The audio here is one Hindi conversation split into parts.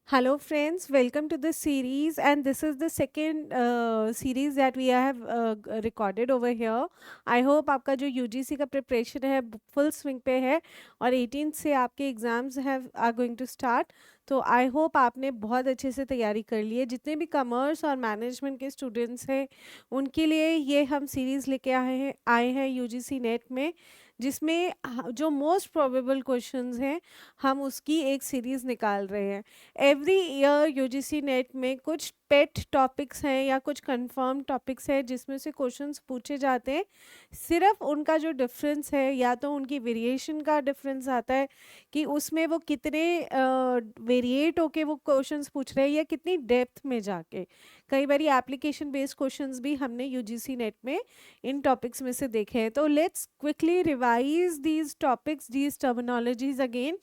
Hello, friends. Welcome to the series, and this is the second series that we have recorded over here. I hope आपका जो UGC का preparation है full swing पे है और 18 से आपके exams are going to start. तो I hope आपने बहुत अच्छे से तैयारी कर ली है. जितने भी कॉमर्स और मैनेजमेंट के स्टूडेंट्स हैं उनके लिए ये हम सीरीज़ लेके आए हैं UGC नेट में, जिसमें जो मोस्ट प्रोबेबल क्वेश्चंस हैं हम उसकी एक सीरीज़ निकाल रहे हैं. एवरी ईयर यूजीसी नेट में कुछ पेट टॉपिक्स हैं या कुछ कंफर्म टॉपिक्स हैं जिसमें से क्वेश्चंस पूछे जाते हैं. सिर्फ उनका जो डिफरेंस है या तो उनकी वेरिएशन का डिफरेंस आता है कि उसमें वो कितने वेरिएट होके वो क्वेश्चंस पूछ रहे हैं या कितनी डेप्थ में जाके. कई बार एप्लीकेशन बेस्ड क्वेश्चंस भी हमने यूजीसी नेट में इन टॉपिक्स में से देखे हैं. तो let's quickly revise these topics, these terminologies again.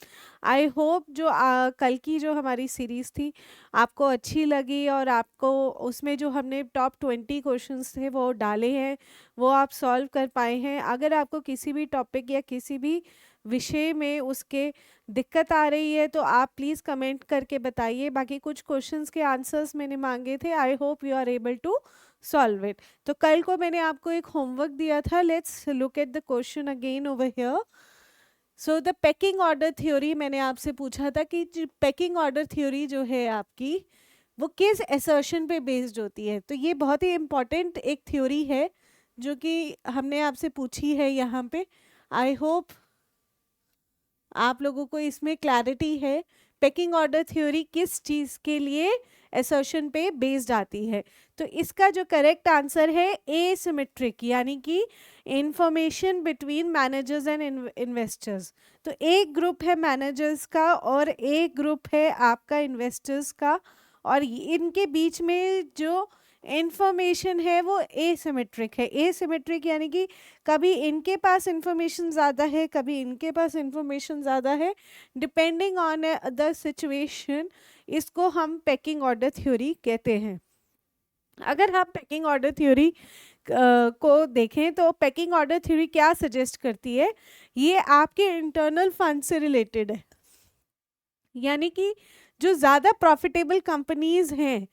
I hope जो कल की जो हमारी सीरीज़ थी आपको अच्छी लगी और आपको उसमें जो हमने टॉप 20 क्वेश्चंस थे वो डाले हैं वो आप सॉल्व कर पाए हैं. अगर आपको किसी भी टॉपिक या किसी भी विषय में उसके दिक्कत आ रही है तो आप प्लीज़ कमेंट करके बताइए. बाकी कुछ क्वेश्चंस के आंसर्स मैंने मांगे थे. I hope you are able to solve it. तो कल को मैंने आपको एक होमवर्क दिया था. Let's look at the question again over here. So the pecking order theory, मैंने आपसे पूछा था कि पेकिंग ऑर्डर थ्योरी जो है आपकी वो किस असर्शन पे बेस्ड होती है. तो ये बहुत ही इम्पॉर्टेंट एक थ्योरी है जो कि हमने आपसे पूछी है यहाँ पे. आई होप आप लोगों को इसमें क्लैरिटी है. पेकिंग ऑर्डर थ्योरी किस चीज़ के लिए असर्शन पे बेस्ड आती है. तो इसका जो करेक्ट आंसर है एसिमेट्रिक, यानी कि information between managers and investors. तो एक ग्रुप है मैनेजर्स का और एक ग्रुप है आपका इन्वेस्टर्स का, और इनके बीच में जो इंफॉर्मेशन है वो एसिमेट्रिक है. एसिमेट्रिक यानी कि कभी इनके पास इंफॉर्मेशन ज़्यादा है, कभी इनके पास इंफॉर्मेशन ज़्यादा है, डिपेंडिंग ऑन द सिचुएशन. इसको हम पेकिंग ऑर्डर थ्योरी कहते हैं. अगर हम पेकिंग ऑर्डर थ्योरी को देखें तो पेकिंग ऑर्डर थ्योरी क्या सजेस्ट करती है, ये आपके इंटरनल फंड से रिलेटेड है. यानी कि जो ज़्यादा प्रॉफिटेबल कंपनीज हैं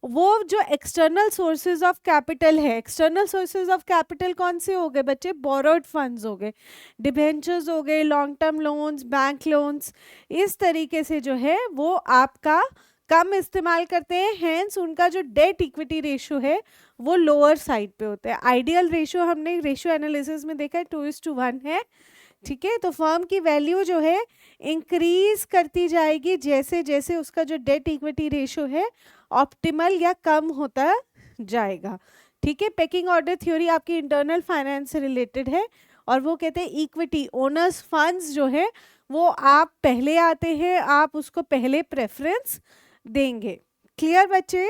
वो जो एक्सटर्नल सोर्सेज ऑफ कैपिटल है. एक्सटर्नल सोर्सेज ऑफ कैपिटल कौन से हो गए बच्चे? बोरोड फंड्स हो गए, डिबेंचर्स हो गए, long term loans, bank loans. इस तरीके से जो है वो आपका कम इस्तेमाल करते हैं. हैंस उनका जो डेट इक्विटी रेशो है वो लोअर साइड पे होता है. आइडियल रेशो हमने रेशियो एनालिसिस में देखा है 2:1 है. ठीक है. तो फर्म की वैल्यू जो है इंक्रीज करती जाएगी जैसे जैसे उसका जो डेट इक्विटी रेशो है ऑप्टिमल या कम होता जाएगा. ठीक है. पेकिंग ऑर्डर थ्योरी आपकी इंटरनल फाइनेंस से रिलेटेड है और वो कहते हैं इक्विटी ओनर्स फंड्स जो है वो आप पहले आते हैं, आप उसको पहले प्रेफरेंस देंगे. क्लियर बच्चे?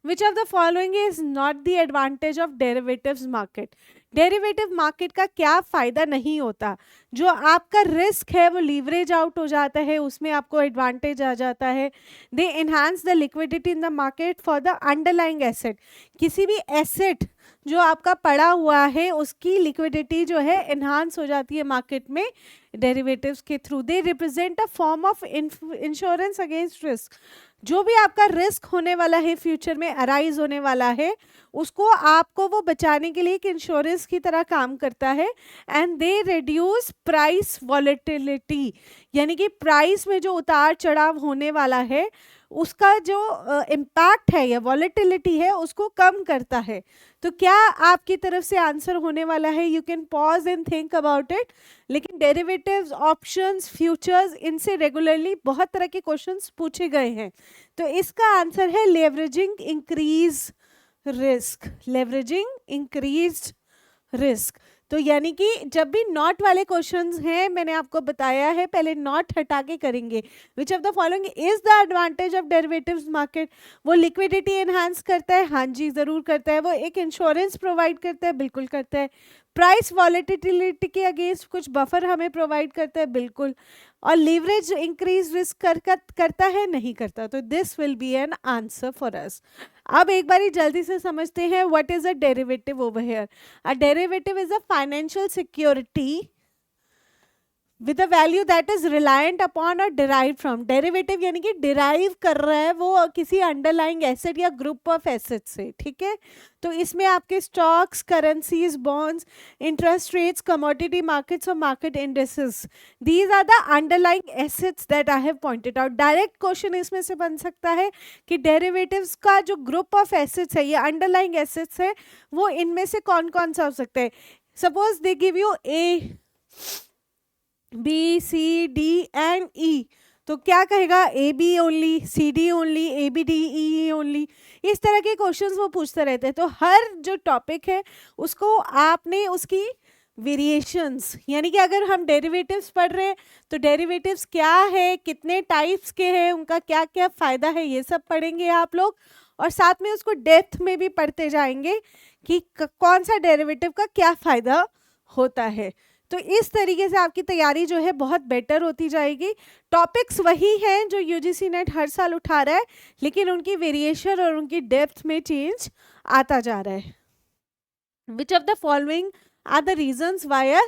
Which of the following is not the advantage of derivatives market? Derivative market का क्या फ़ायदा नहीं होता? जो आपका रिस्क है वो लीवरेज आउट हो जाता है, उसमें आपको एडवांटेज आ जाता है. They enhance the liquidity in the market for the underlying asset. किसी भी एसेट जो आपका पड़ा हुआ है उसकी लिक्विडिटी जो है एनहांस हो जाती है मार्केट में डेरिवेटिव्स के through. They represent a form of insurance against risk. जो भी आपका रिस्क होने वाला है, फ्यूचर में अराइज होने वाला है, उसको आपको वो बचाने के लिए एक इंश्योरेंस की तरह काम करता है. And they reduce price volatility, यानी कि प्राइस में जो उतार चढ़ाव होने वाला है उसका जो इम्पैक्ट है या वॉलेटिलिटी है उसको कम करता है. तो क्या आपकी तरफ से आंसर होने वाला है? You can pause and think about it. लेकिन डेरिवेटिव्स, ऑप्शंस, फ्यूचर्स, इनसे रेगुलरली बहुत तरह के क्वेश्चंस पूछे गए हैं. तो इसका आंसर है leveraging increase risk. Leveraging increased risk. तो यानी कि जब भी नॉट वाले क्वेश्चंस हैं, मैंने आपको बताया है पहले नॉट हटा के करेंगे. विच of the following is the advantage of derivatives market? वो लिक्विडिटी एनहांस करता है, हाँ जी ज़रूर करता है. वो एक इंश्योरेंस प्रोवाइड करता है, बिल्कुल करता है. प्राइस वॉलेटिलिटी के अगेंस्ट कुछ बफर हमें प्रोवाइड करता है, बिल्कुल. और लीवरेज इंक्रीज रिस्क करता है, नहीं करता. तो this will be an answer for us. अब एक बारी जल्दी से समझते हैं what is a derivative over here. A derivative is a financial security with a value that is reliant upon और डिराइव फ्रॉम। डेरिवेटिव यानी कि डिराइव कर रहा है वो किसी अंडरलाइंग एसेट या ग्रुप ऑफ एसेट से, ठीक है। तो इसमें आपके stocks, currencies, bonds, interest rates, commodity markets और market indexes, these are the underlying assets that I have pointed out. Direct question इसमें से बन सकता है कि डेरिवेटिव्स का जो ग्रुप ऑफ एसेट्स है, ये अंडरलाइंग एसेट्स है, वो इनमें से कौन कौन सा हो सकता है। Suppose they give you A B C D and E, तो क्या कहेगा, A B only, C D only, A B D E only, इस तरह के क्वेश्चंस वो पूछते रहते हैं। तो हर जो टॉपिक है उसको आपने उसकी वेरिएशंस, यानी कि अगर हम डेरिवेटिव्स पढ़ रहे हैं तो डेरिवेटिव्स क्या है, कितने टाइप्स के हैं, उनका क्या क्या फ़ायदा है, ये सब पढ़ेंगे आप लोग। और साथ में उसको डेप्थ में भी पढ़ते जाएंगे कि कौन सा डेरिवेटिव का क्या फ़ायदा होता है। तो इस तरीके से आपकी तैयारी जो है बहुत बेटर होती जाएगी। टॉपिक्स वही हैं जो यूजीसी नेट हर साल उठा रहा है, लेकिन उनकी वेरिएशन और उनकी डेप्थ में चेंज आता जा रहा है। Which of the following are the reasons via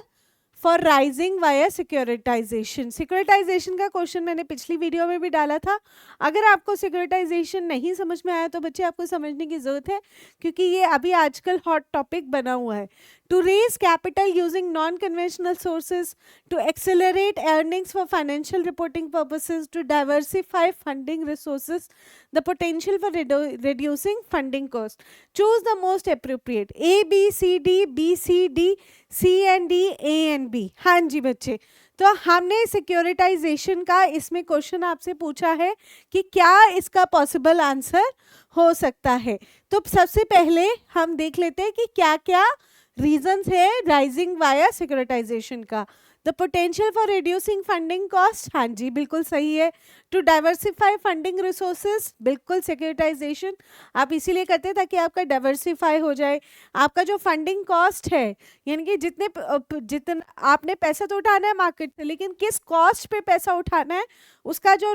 for rising via securitization. Securitization का क्वेश्चन मैंने पिछली वीडियो में भी डाला था। अगर आपको सिक्योरिटाइजेशन नहीं समझ में आया तो बच्चे आपको समझने की जरूरत है, क्योंकि ये अभी आजकल हॉट टॉपिक बना हुआ है। To raise capital using non conventional sources, to accelerate earnings for financial reporting purposes, to diversify funding resources, the potential for reducing funding cost. Choose the most appropriate. A B C D, B C D, C and D, A and B. हाँ जी बच्चे, तो हमने सिक्योरिटाइजेशन का इसमें क्वेश्चन आपसे पूछा है कि क्या इसका पॉसिबल आंसर हो सकता है। तो सबसे पहले हम देख लेते हैं कि क्या क्या रीजंस है राइजिंग वाया सिक्योरिटाइजेशन का। The potential for reducing funding cost, हाँ जी बिल्कुल सही है। टू डाइवर्सिफाई फंडिंग रिसोर्सेज, बिल्कुल सिक्योरिटाइजेशन आप इसीलिए करते हैं ताकि आपका डाइवर्सिफाई हो जाए। आपका जो फंडिंग कॉस्ट है, यानी कि जितना आपने पैसा तो उठाना है मार्केट से, लेकिन किस कॉस्ट पे पैसा उठाना है उसका जो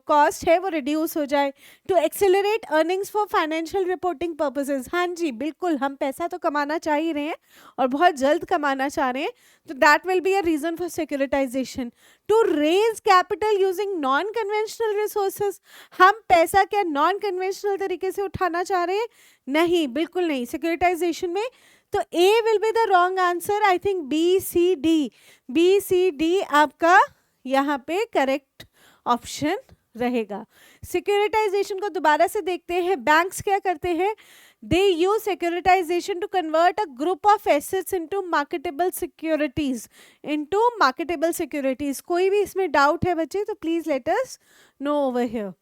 कॉस्ट है वो रिड्यूस हो जाए। To accelerate earnings for financial reporting purposes, हाँ जी बिल्कुल, हम पैसा तो कमाना चाह ही रहे हैं और बहुत जल्द कमाना चाह रहे हैं, तो that will be a reason for securitization. To raise capital using non conventional resources, हम पैसा क्या नॉन कन्वेंशनल तरीके से उठाना चाह रहे हैं, नहीं बिल्कुल नहीं सिक्योरिटाइजेशन में। तो A will be the wrong answer, I think B C D, B C D आपका यहाँ पे करेक्ट ऑप्शन रहेगा। सिक्योरिटाइजेशन को दोबारा से देखते हैं। बैंक्स क्या करते हैं, they use securitization to convert a group of assets into marketable securities, कोई भी इसमें डाउट है बच्चे तो please let us know over here.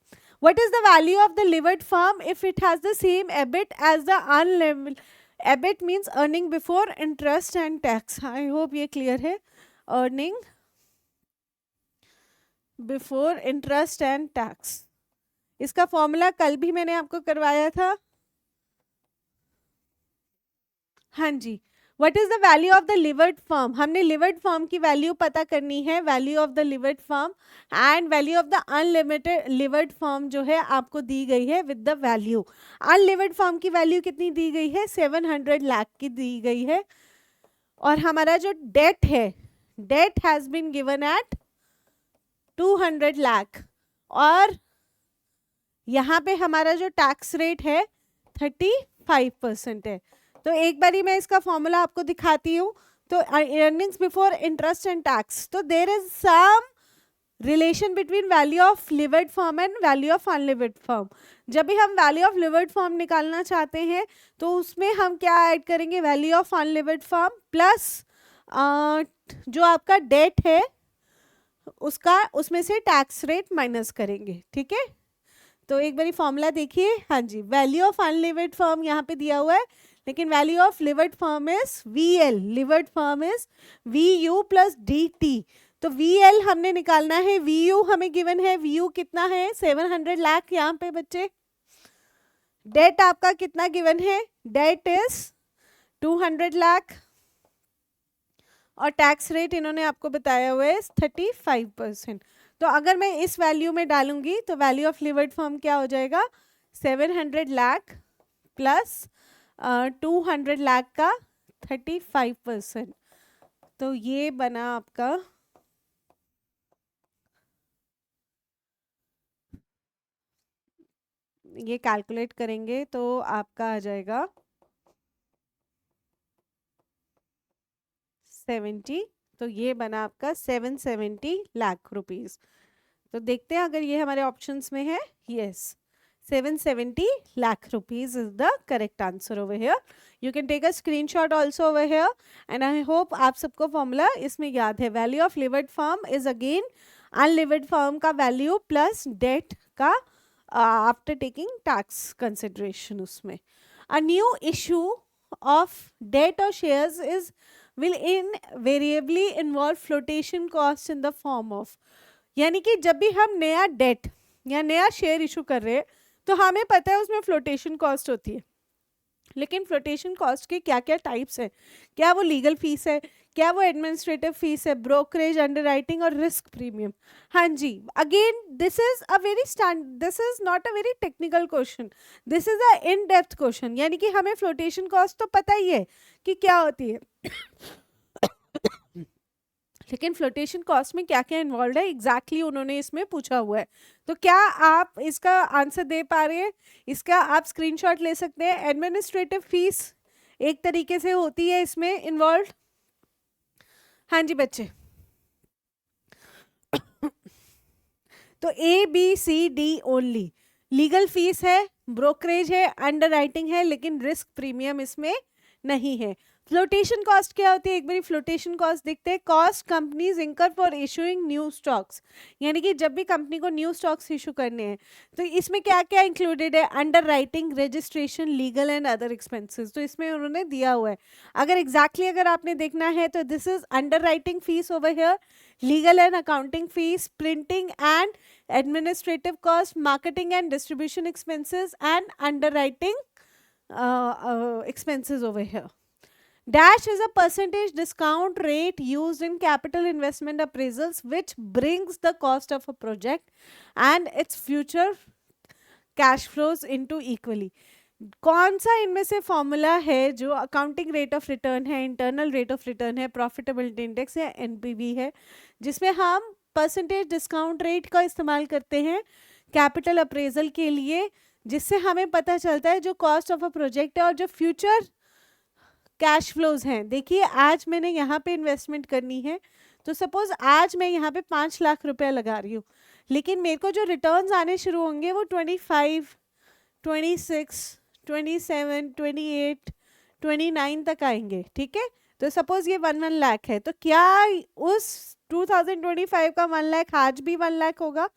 what is the value of the levered firm if it has the same EBIT as the unlevered? EBIT means earning before interest and tax, I hope ये clear है। earning before interest and tax, इसका फॉर्मूला कल भी मैंने आपको करवाया था। हाँ जी, what is the value of the levered firm, हमने लिवर्ड फर्म की वैल्यू पता करनी है, value of the levered firm and value of the unlimited levered firm जो है आपको दी गई है with the value. Unlevered firm की वैल्यू कितनी दी गई है, 700 लाख की दी गई है। और हमारा जो डेट है, debt has been given at 200 lakh, और यहाँ पे हमारा जो टैक्स रेट है 35% है। तो एक बारी मैं इसका फॉर्मूला आपको दिखाती हूँ। तो earnings before interest and tax, तो there is some relation between value of levered firm and value of unlevered firm. जब भी हम वैल्यू ऑफ लिवर्ड फर्म निकालना चाहते हैं तो उसमें हम क्या ऐड करेंगे, value of unlevered firm plus जो आपका डेट है उसका, उसमें से टैक्स रेट माइनस करेंगे, ठीक है। तो एक बारी फॉर्मूला देखिए, हाँ जी, वैल्यू ऑफ अनलिवर्ड फर्म यहाँ पे दिया हुआ है, लेकिन value of levered firm is VL, levered firm is VU plus DT। तो VL हमने निकालना है, VU हमें गिवन है, VU कितना है 700 लाख यहाँ पे बच्चे। डेट आपका कितना गिवन है, डेट इज 200 लाख, और टैक्स रेट इन्होंने आपको बताया हुआ है 35%। तो अगर मैं इस वैल्यू में डालूंगी तो वैल्यू ऑफ लिवर्ड फर्म क्या हो जाएगा, 700 लाख प्लस 200 लाख का 35%। तो ये बना आपका ये कैलकुलेट करेंगे तो आपका आ जाएगा 70। तो ये बना आपका 770 लाख रुपीस। तो देखते हैं अगर ये हमारे ऑप्शंस में है। Yes, 770 lakh rupees is the correct answer over here. You can take a screenshot also over here and I hope आप सबको फॉर्मूला इसमें याद है। Value of levered firm is again unlevered firm का वैल्यू प्लस डेट का आफ्टर टेकिंग टैक्स कंसिडरेशन उसमें। A new issue of debt और shares is will invariably involve flotation cost in the form of, यानी कि जब भी हम नया डेट या नया शेयर इशू कर रहे हैं तो हमें पता है उसमें फ्लोटेशन कॉस्ट होती है। लेकिन फ्लोटेशन कॉस्ट के क्या क्या टाइप्स है, क्या वो लीगल फीस है, क्या वो एडमिनिस्ट्रेटिव फीस है, ब्रोकरेज, अंडरराइटिंग और रिस्क प्रीमियम। हाँ जी, again this is a very this is not a very technical question, this is a in depth question. यानी कि हमें फ्लोटेशन कॉस्ट तो पता ही है कि क्या होती है लेकिन फ्लोटेशन कॉस्ट में क्या क्या इन्वॉल्व है एग्जैक्टली उन्होंने इसमें पूछा हुआ है। तो क्या आप इसका आंसर दे पा रहे हैं? इसका आप स्क्रीनशॉट ले सकते हैं। एडमिनिस्ट्रेटिव फीस एक तरीके से होती है इसमें इन्वॉल्व। हाँ जी बच्चे, तो A B C D only. Legal fees है, ब्रोकरेज है, अंडरराइटिंग है, लेकिन रिस्क प्रीमियम इसमें नहीं है। फ्लोटेशन कॉस्ट क्या होती है? एक बार फ्लोटेशन कॉस्ट देखते हैं। कॉस्ट कंपनीज इंकर फॉर इशूइंग न्यू स्टॉक्स, यानी कि जब भी कंपनी को न्यू स्टॉक्स इशू करने हैं तो इसमें क्या क्या इंक्लूडेड है? Under writing, registration, legal and other expenses. तो इसमें उन्होंने दिया हुआ है। अगर एग्जैक्टली अगर आपने देखना है तो this is under writing fees over here, legal and accounting fees, printing and administrative cost, marketing and distribution expenses, and underwriting expenses over here. Dash is a percentage discount rate used in capital investment appraisals which brings the cost of a project and its future cash flows into equally. कौन सा इनमें से फॉर्मूला है जो अकाउंटिंग रेट ऑफ रिटर्न है, इंटरनल रेट ऑफ रिटर्न है, प्रॉफिटेबिलिटी इंडेक्स या एनपीवी है, जिसमें हम परसेंटेज डिस्काउंट रेट का इस्तेमाल करते हैं कैपिटल अप्रेजल के लिए, जिससे हमें पता चलता है जो कॉस्ट ऑफ अ प्रोजेक्ट है और जो फ्यूचर कैश फ्लोज हैं। देखिए आज मैंने यहाँ पे इन्वेस्टमेंट करनी है तो सपोज आज मैं यहाँ पे 5 लाख रुपया लगा रही हूँ, लेकिन मेरे को जो रिटर्न्स आने शुरू होंगे वो 25, 26, 27, 28, 29 तक आएंगे। ठीक है, तो सपोज ये 1 लाख है, तो क्या उस 2025 का 1 लाख आज भी 1 लाख होगा?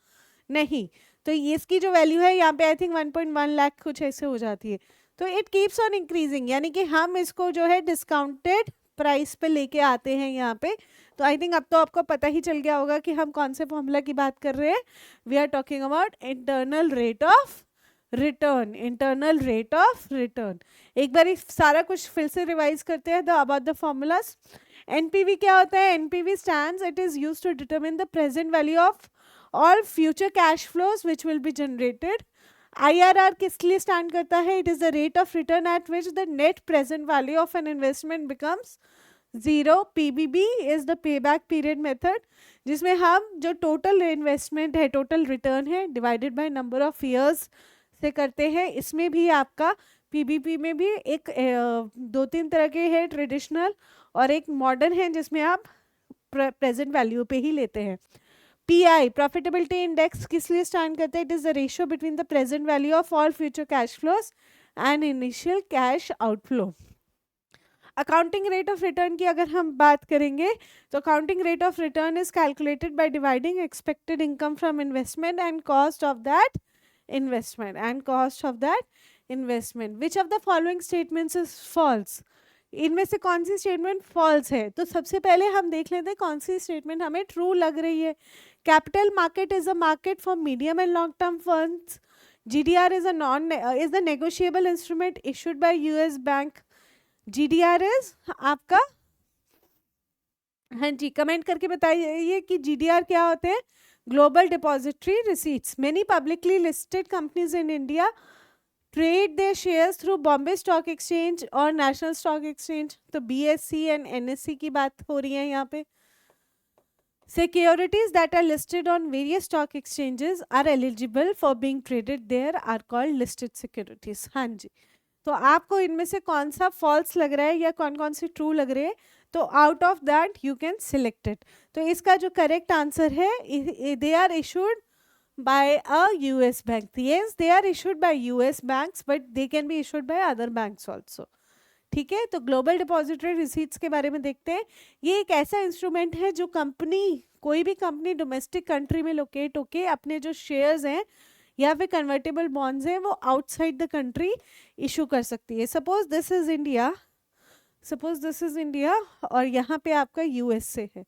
नहीं। तो इसकी जो वैल्यू है यहाँ पे आई थिंक 1.1 लाख कुछ ऐसे हो जाती है। तो इट कीप्स ऑन इंक्रीजिंग, यानी कि हम इसको जो है डिस्काउंटेड प्राइस पे लेके आते हैं यहाँ पे। तो आई थिंक अब तो आपको पता ही चल गया होगा कि हम कौन से फॉर्मूला की बात कर रहे हैं। We are talking about internal rate of return, internal rate of return. एक बार सारा कुछ फिर से रिवाइज करते हैं अबाउट द फॉर्मूलाज। एनपीवी क्या होता है? NPV stands, it is used to determine the present value of all future cash flows which will be generated. IRR किस लिए स्टैंड करता है? It is the rate of return at which the net present value of an investment becomes zero. PBB is the payback period method, जिसमें हम जो टोटल इन्वेस्टमेंट है, टोटल रिटर्न है, divided by number of years से करते हैं। इसमें भी आपका PBP में भी एक 2-3 तरह के हैं, ट्रेडिशनल और एक मॉडर्न है, जिसमें आप प्रेजेंट वैल्यू पे ही लेते हैं। PI प्रॉफिटेबिलिटी इंडेक्स किस लिए स्टैंड करते हैं? It is the ratio between the present value of all future cash flows and initial cash outflow. Accounting rate of return की अगर हम बात करेंगे तो accounting rate of return is calculated by dividing expected income from investment and cost of that investment which of the following statements is false? इनमें से कौन सी स्टेटमेंट फॉल्स है? तो सबसे पहले हम देख लेते हैं कौन सी स्टेटमेंट हमें ट्रू लग रही है। Capital market is a market for medium and long term funds. GDR is the negotiable instrument issued by US bank. GDR is आपका, हाँ जी कमेंट करके बताइए कि GDR क्या होते हैं? Global depository receipts. Many publicly listed companies in India trade there shares through Bombay stock exchange और नेशनल स्टॉक एक्सचेंज। तो BSE एंड NSE की बात हो रही है यहाँ पे। Securities that are listed on various stock exchanges are eligible for being traded there are called listed securities. हाँ जी, तो आपको इनमें से कौन सा फॉल्स लग रहा है या कौन कौन सी ट्रू लग रहे हैं, तो out of that you can select it. तो इसका जो करेक्ट आंसर है, they are issued by a US bank. Yes, they are issued by US banks, but they can be issued by other banks also. ठीक है, तो ग्लोबल डिपॉजिटरी रिसीट्स के बारे में देखते हैं. ये एक ऐसा इंस्ट्रूमेंट है जो कंपनी, कोई भी कंपनी डोमेस्टिक कंट्री में लोकेट होके अपने जो शेयर्स हैं या फिर कन्वर्टेबल बॉन्ड्स हैं वो आउटसाइड द कंट्री इशू कर सकती है. सपोज दिस इज इंडिया, और यहाँ पे आपका यूएसए है.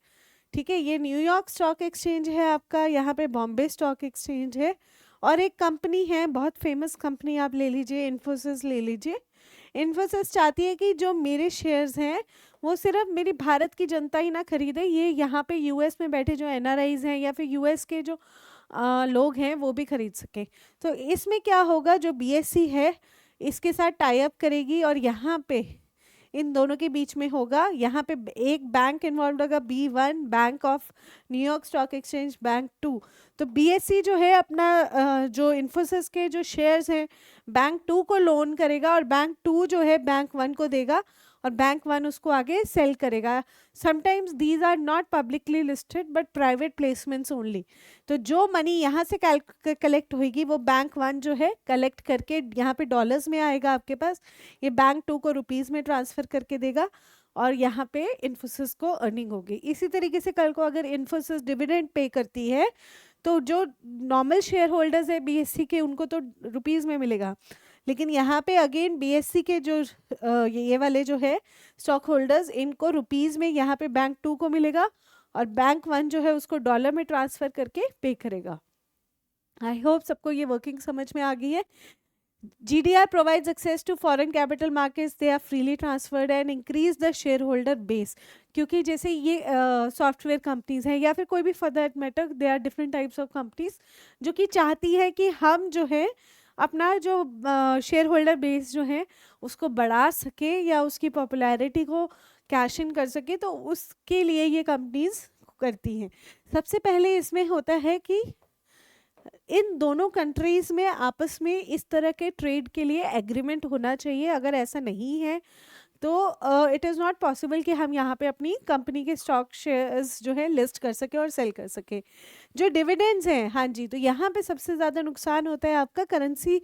ठीक है, ये न्यूयॉर्क स्टॉक एक्सचेंज है आपका, यहाँ पे बॉम्बे स्टॉक एक्सचेंज है, और एक कंपनी है बहुत फेमस कंपनी, आप ले लीजिए, इन्फोसिस ले लीजिए. इन्फोसिस चाहती है कि जो मेरे शेयर्स हैं वो सिर्फ मेरी भारत की जनता ही ना खरीदे, ये यहाँ पे यूएस में बैठे जो एनआरआईज हैं या फिर यूएस के जो लोग हैं वो भी खरीद सकें. तो इसमें क्या होगा, जो बीएससी है इसके साथ टाई अप करेगी और यहाँ पे इन दोनों के बीच में होगा, यहाँ पे एक बैंक इन्वॉल्व होगा, B1 bank of New York stock exchange, bank 2. तो बीएससी जो है अपना जो इन्फोसिस के जो शेयर्स हैं बैंक 2 को लोन करेगा और बैंक 2 जो है बैंक 1 को देगा और बैंक 1 उसको आगे सेल करेगा. Sometimes these are not publicly listed but private placements only. तो जो मनी यहाँ से कलेक्ट होगी वो बैंक 1 जो है कलेक्ट करके यहाँ पे डॉलर्स में आएगा आपके पास, ये बैंक 2 को रुपीज़ में ट्रांसफ़र करके देगा और यहाँ पे इन्फोसिस को अर्निंग होगी. इसी तरीके से कल को अगर इन्फोसिस डिविडेंड पे करती है तो जो नॉर्मल शेयर होल्डर्स है बीएससी के उनको तो रुपीज़ में मिलेगा, लेकिन यहाँ पे अगेन बीएससी के जो ये वाले जो है स्टॉक होल्डर्स इनको रुपीज़ में यहाँ पे बैंक 2 को मिलेगा और बैंक 1 जो है उसको डॉलर में ट्रांसफ़र करके पे करेगा. आई होप सबको ये वर्किंग समझ में आ गई है. GDR provides access to foreign capital markets. They are freely transferred and increase the shareholder base. क्योंकि जैसे ये सॉफ्टवेयर कंपनीज हैं या फिर कोई भी for that matter, they are different types of companies जो कि चाहती है कि हम जो है अपना जो शेयर होल्डर बेस जो है उसको बढ़ा सके या उसकी पॉपुलैरिटी को कैश इन कर सके, तो उसके लिए ये कंपनीज करती हैं. सबसे पहले इसमें होता है कि इन दोनों कंट्रीज़ में आपस में इस तरह के ट्रेड के लिए एग्रीमेंट होना चाहिए. अगर ऐसा नहीं है तो इट इज़ नॉट पॉसिबल कि हम यहाँ पे अपनी कंपनी के स्टॉक शेयर्स जो है लिस्ट कर सके और सेल कर सके. जो डिविडेंड्स हैं, हाँ जी, तो यहाँ पे सबसे ज़्यादा नुकसान होता है आपका करेंसी,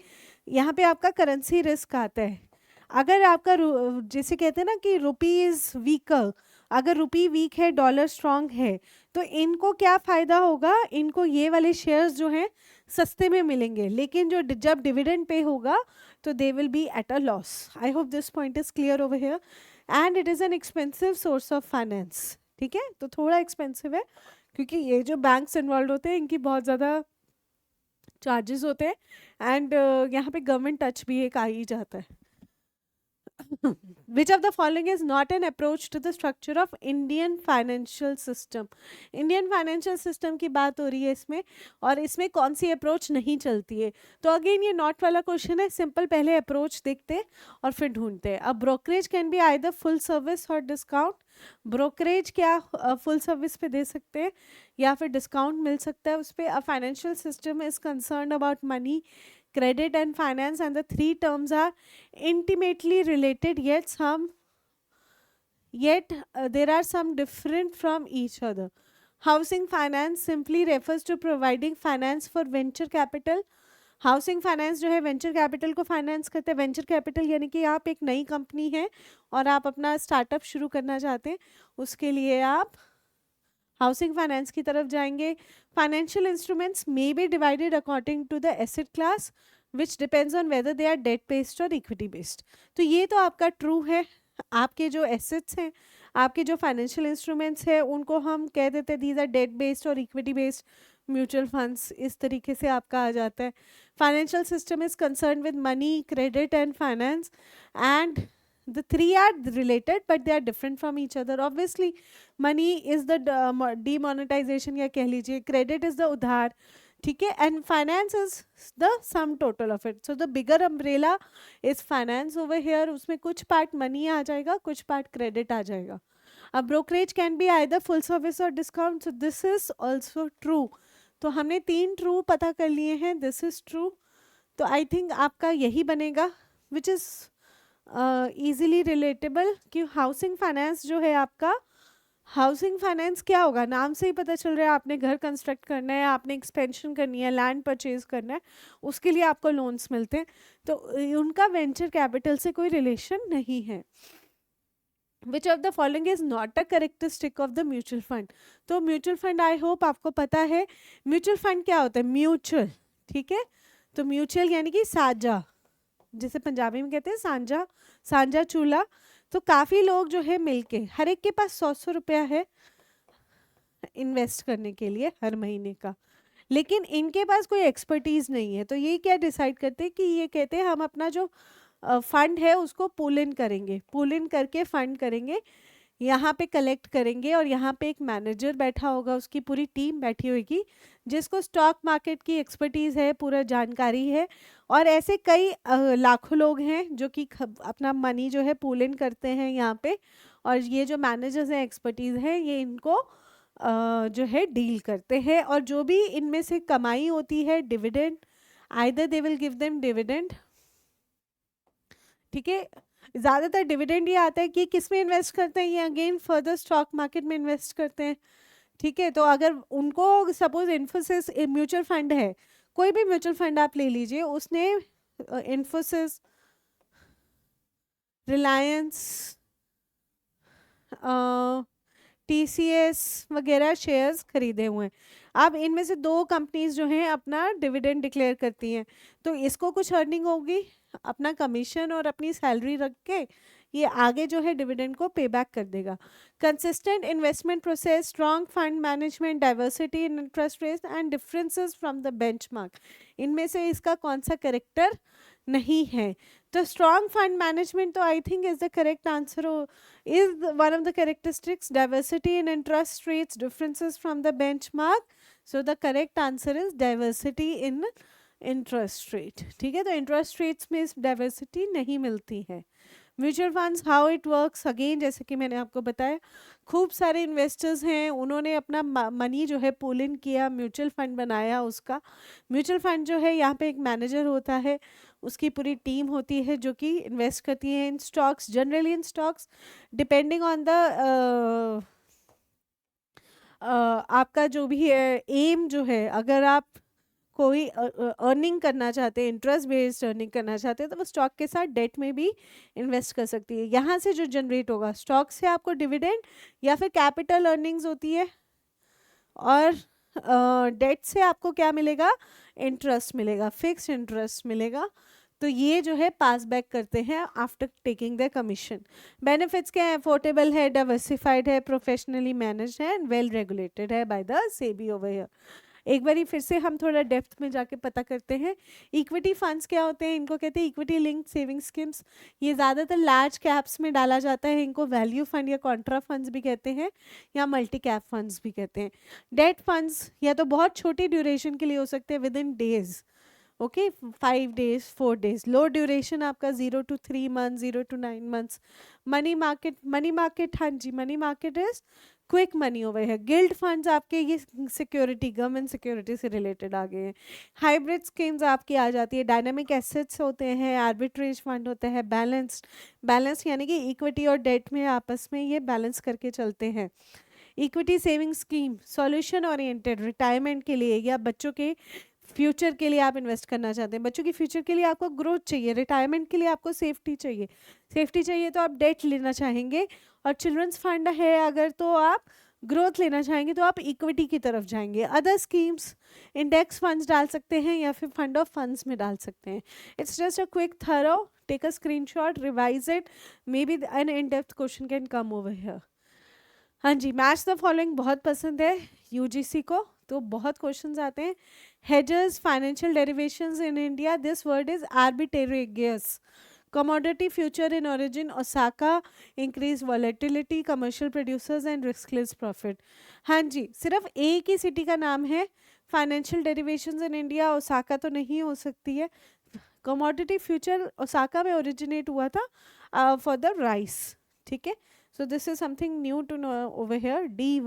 यहाँ पे आपका करेंसी रिस्क आता है. अगर आपका जैसे कहते हैं ना कि रुपी इज़ वीकर, अगर रुपी वीक है डॉलर स्ट्रांग है तो इनको क्या फ़ायदा होगा, इनको ये वाले शेयर्स जो हैं सस्ते में मिलेंगे, लेकिन जो जब डिविडेंड पे होगा तो they will be at a loss. I hope this point is clear over here. And it is an expensive source of finance. ठीक है, तो थोड़ा एक्सपेंसिव है क्योंकि ये जो बैंक्स इन्वॉल्व होते हैं इनकी बहुत ज़्यादा चार्जेस होते हैं एंड यहाँ पे गवर्नमेंट टच भी एक आ ही जाता है. Which of the following is not an approach to the structure of Indian financial system? Indian financial system की बात हो रही है इसमें, और इसमें कौन सी अप्रोच नहीं चलती है. तो अगेन ये नॉट वाला क्वेश्चन है, सिंपल पहले अप्रोच देखते हैं और फिर ढूंढते हैं. अब brokerage can be either full service और डिस्काउंट. ब्रोकरेज क्या फुल सर्विस पे दे सकते हैं या फिर डिस्काउंट मिल सकता है उस पर. A financial system is concern about money, credit and finance, and the three terms are intimately related, yet there are some different from each other. Housing finance simply refers to providing finance for venture capital. Housing finance जो है वेंचर कैपिटल को फाइनेंस करते हैं. वेंचर कैपिटल यानी कि आप एक नई कंपनी है और आप अपना स्टार्टअप शुरू करना चाहते हैं, उसके लिए आप हाउसिंग फाइनेंस की तरफ जाएंगे. Financial instruments may be divided according to the asset class which depends on whether they are debt based और इक्विटी बेस्ड. तो ये तो आपका ट्रू है. आपके जो एसेट्स हैं, आपके जो फाइनेंशियल इंस्ट्रूमेंट्स हैं, उनको हम कह देते हैं दीज आर डेट बेस्ड और इक्विटी बेस्ड. म्यूचुअल फंड्स इस तरीके से आपका आ जाता है. Financial system is concern with money, credit and finance, and the three are related but they are different from each other. Obviously money is the demonetization या कह लीजिए, credit is the उधार, ठीक है, and finance is the sum total of it. So the bigger umbrella is finance over here. उसमें कुछ part money आ जाएगा, कुछ part credit आ जाएगा. अब brokerage can be either full service और discount, so this is also true. तो हमने 3 ट्रू पता कर लिए हैं, दिस इज ट्रू। तो आई थिंक आपका यही बनेगा, विच इज़ इजीली रिलेटेबल, कि हाउसिंग फाइनेंस जो है आपका, हाउसिंग फाइनेंस क्या होगा, नाम से ही पता चल रहा है आपने घर कंस्ट्रक्ट करना है, आपने एक्सपेंशन करनी है, लैंड परचेज करना है, उसके लिए आपको लोन्स मिलते हैं। तो उनका वेंचर कैपिटल से कोई रिलेशन नहीं है। Which of the following is not a characteristic of the mutual fund. तो म्यूचुअल फंड आई होप आपको पता है, म्यूचुअल फंड क्या होता है, म्यूचुअल, ठीक है। तो म्यूचुअल यानी कि साझा, जिसे पंजाबी में कहते हैं सांझा, सांझा चूल्हा। तो काफ़ी लोग जो है मिलके, हर एक के पास 100-100 रुपया है इन्वेस्ट करने के लिए हर महीने का, लेकिन इनके पास कोई एक्सपर्टीज नहीं है। तो ये क्या डिसाइड करते हैं कि ये कहते हैं हम अपना जो फंड है उसको पुल इन करेंगे, पुल इन करके फंड करेंगे, यहाँ पे कलेक्ट करेंगे, और यहाँ पे एक मैनेजर बैठा होगा, उसकी पूरी टीम बैठी होगी जिसको स्टॉक मार्केट की एक्सपर्टीज़ है, पूरा जानकारी है। और ऐसे कई लाखों लोग हैं जो कि अपना मनी जो है पूल इन करते हैं यहाँ पे, और ये जो मैनेजर्स हैं, एक्सपर्टीज़ हैं, ये इनको जो है डील करते हैं। और जो भी इनमें से कमाई होती है, dividend, either they will give them dividend, ठीक है। ज़्यादातर डिविडेंड ये आता है कि किस में इन्वेस्ट करते हैं, ये अगेन फर्दर स्टॉक मार्केट में इन्वेस्ट करते हैं, ठीक है। तो अगर उनको सपोज इन्फोसिस म्यूचुअल फंड है, कोई भी म्यूचुअल फंड आप ले लीजिए, उसने इन्फोसिस, रिलायंस, TCS वगैरह शेयर्स खरीदे हुए हैं। अब इनमें से 2 कंपनीज जो हैं अपना डिविडेंड डिक्लेयर करती हैं, तो इसको कुछ अर्निंग होगी, अपना कमीशन और अपनी सैलरी रख के ये आगे जो है डिविडेंड को पे बैक कर देगा। Consistent investment process, strong fund management, diversity in interest rates and differences from the benchmark, इनमें से इसका कौन सा करेक्टर नहीं है। तो स्ट्रॉन्ग फंड मैनेजमेंट तो I think is the correct answer, is one of the characteristics, diversity in interest rates, differences from the benchmark, so the correct answer is diversity in interest rate, ठीक है। तो इंटरेस्ट रेट्स में डाइवर्सिटी नहीं मिलती है। Mutual funds, how it works, again जैसे कि मैंने आपको बताया, खूब सारे इन्वेस्टर्स हैं, उन्होंने अपना मनी जो है पुल इन किया, म्यूचुअल फंड बनाया उसका। म्यूचुअल फंड जो है यहाँ पे एक मैनेजर होता है, उसकी पूरी टीम होती है जो कि इन्वेस्ट करती है in stocks, generally in stocks, depending on the आपका जो भी है एम जो है, अगर आप कोई अर्निंग करना चाहते हैं, इंटरेस्ट बेस्ड अर्निंग करना चाहते हैं, तो वो स्टॉक के साथ डेट में भी इन्वेस्ट कर सकती है। यहाँ से जो जनरेट होगा स्टॉक से आपको डिविडेंड या फिर कैपिटल अर्निंग्स होती है, और डेट से आपको क्या मिलेगा, इंटरेस्ट मिलेगा, फिक्स्ड इंटरेस्ट मिलेगा। तो ये जो है पास बैक करते हैं after taking the commission. Benefits क्या है, अफोर्डेबल है, डाइवर्सिफाइड है, प्रोफेशनली मैनेज्ड है, एंड वेल रेगुलेटेड है by the SEBI over here. एक बारी फिर से हम थोड़ा डेप्थ में जाके पता करते हैं। इक्विटी फंड्स क्या होते हैं, इनको कहते हैं इक्विटी लिंक्ड सेविंग स्कीम्स। ये ज़्यादातर लार्ज कैप्स में डाला जाता है, इनको वैल्यू फंड या कॉन्ट्रा फंड्स भी कहते हैं, या मल्टी कैप फंड्स भी कहते हैं। डेट फंड्स या तो बहुत छोटी ड्यूरेशन के लिए हो सकते हैं, within days, okay, 5 days 4 days। Low duration आपका 0 to 3 months, 0 to 9 months। Money market, हाँ जी, money market is quick money over है। गिल्ड फंड्स आपके ये सिक्योरिटी, गवर्नमेंट सिक्योरिटी से रिलेटेड आ गए हैं। हाइब्रिड स्कीम्स आपकी आ जाती है, डायनामिक एसेट्स होते हैं, आर्बिट्रेज फंड होता है, बैलेंस्ड यानी कि इक्विटी और डेट में आपस में ये बैलेंस करके चलते हैं। Equity saving scheme solution oriented, retirement के लिए या बच्चों के फ्यूचर के लिए आप इन्वेस्ट करना चाहते हैं, बच्चों की फ्यूचर के लिए आपको ग्रोथ चाहिए, रिटायरमेंट के लिए आपको सेफ्टी चाहिए तो आप डेट लेना चाहेंगे, और चिल्ड्रंस फंड है अगर तो आप ग्रोथ लेना चाहेंगे तो आप इक्विटी की तरफ जाएंगे। अदर स्कीम्स इंडेक्स फंड्स डाल सकते हैं या फिर फंड ऑफ फंड्स में डाल सकते हैं। It's just a quick throw, take a screenshot, revise it, maybe an in depth question can come over here. हाँ जी, मैच द फॉलोइंग बहुत पसंद है यूजीसी को, तो बहुत क्वेश्चंस आते हैं। hedges, financial derivations in India, this word is arbitrarious. Commodity future in origin, Osaka, increased volatility, commercial producers and riskless profit। हाँ जी, सिर्फ एक ही सिटी का नाम है, financial derivations in India, Osaka तो नहीं हो सकती है। कमोडिटी फ्यूचर ओसाका में ओरिजिनेट हुआ था फॉर द राइस, ठीक है। So this is something new to know over here. D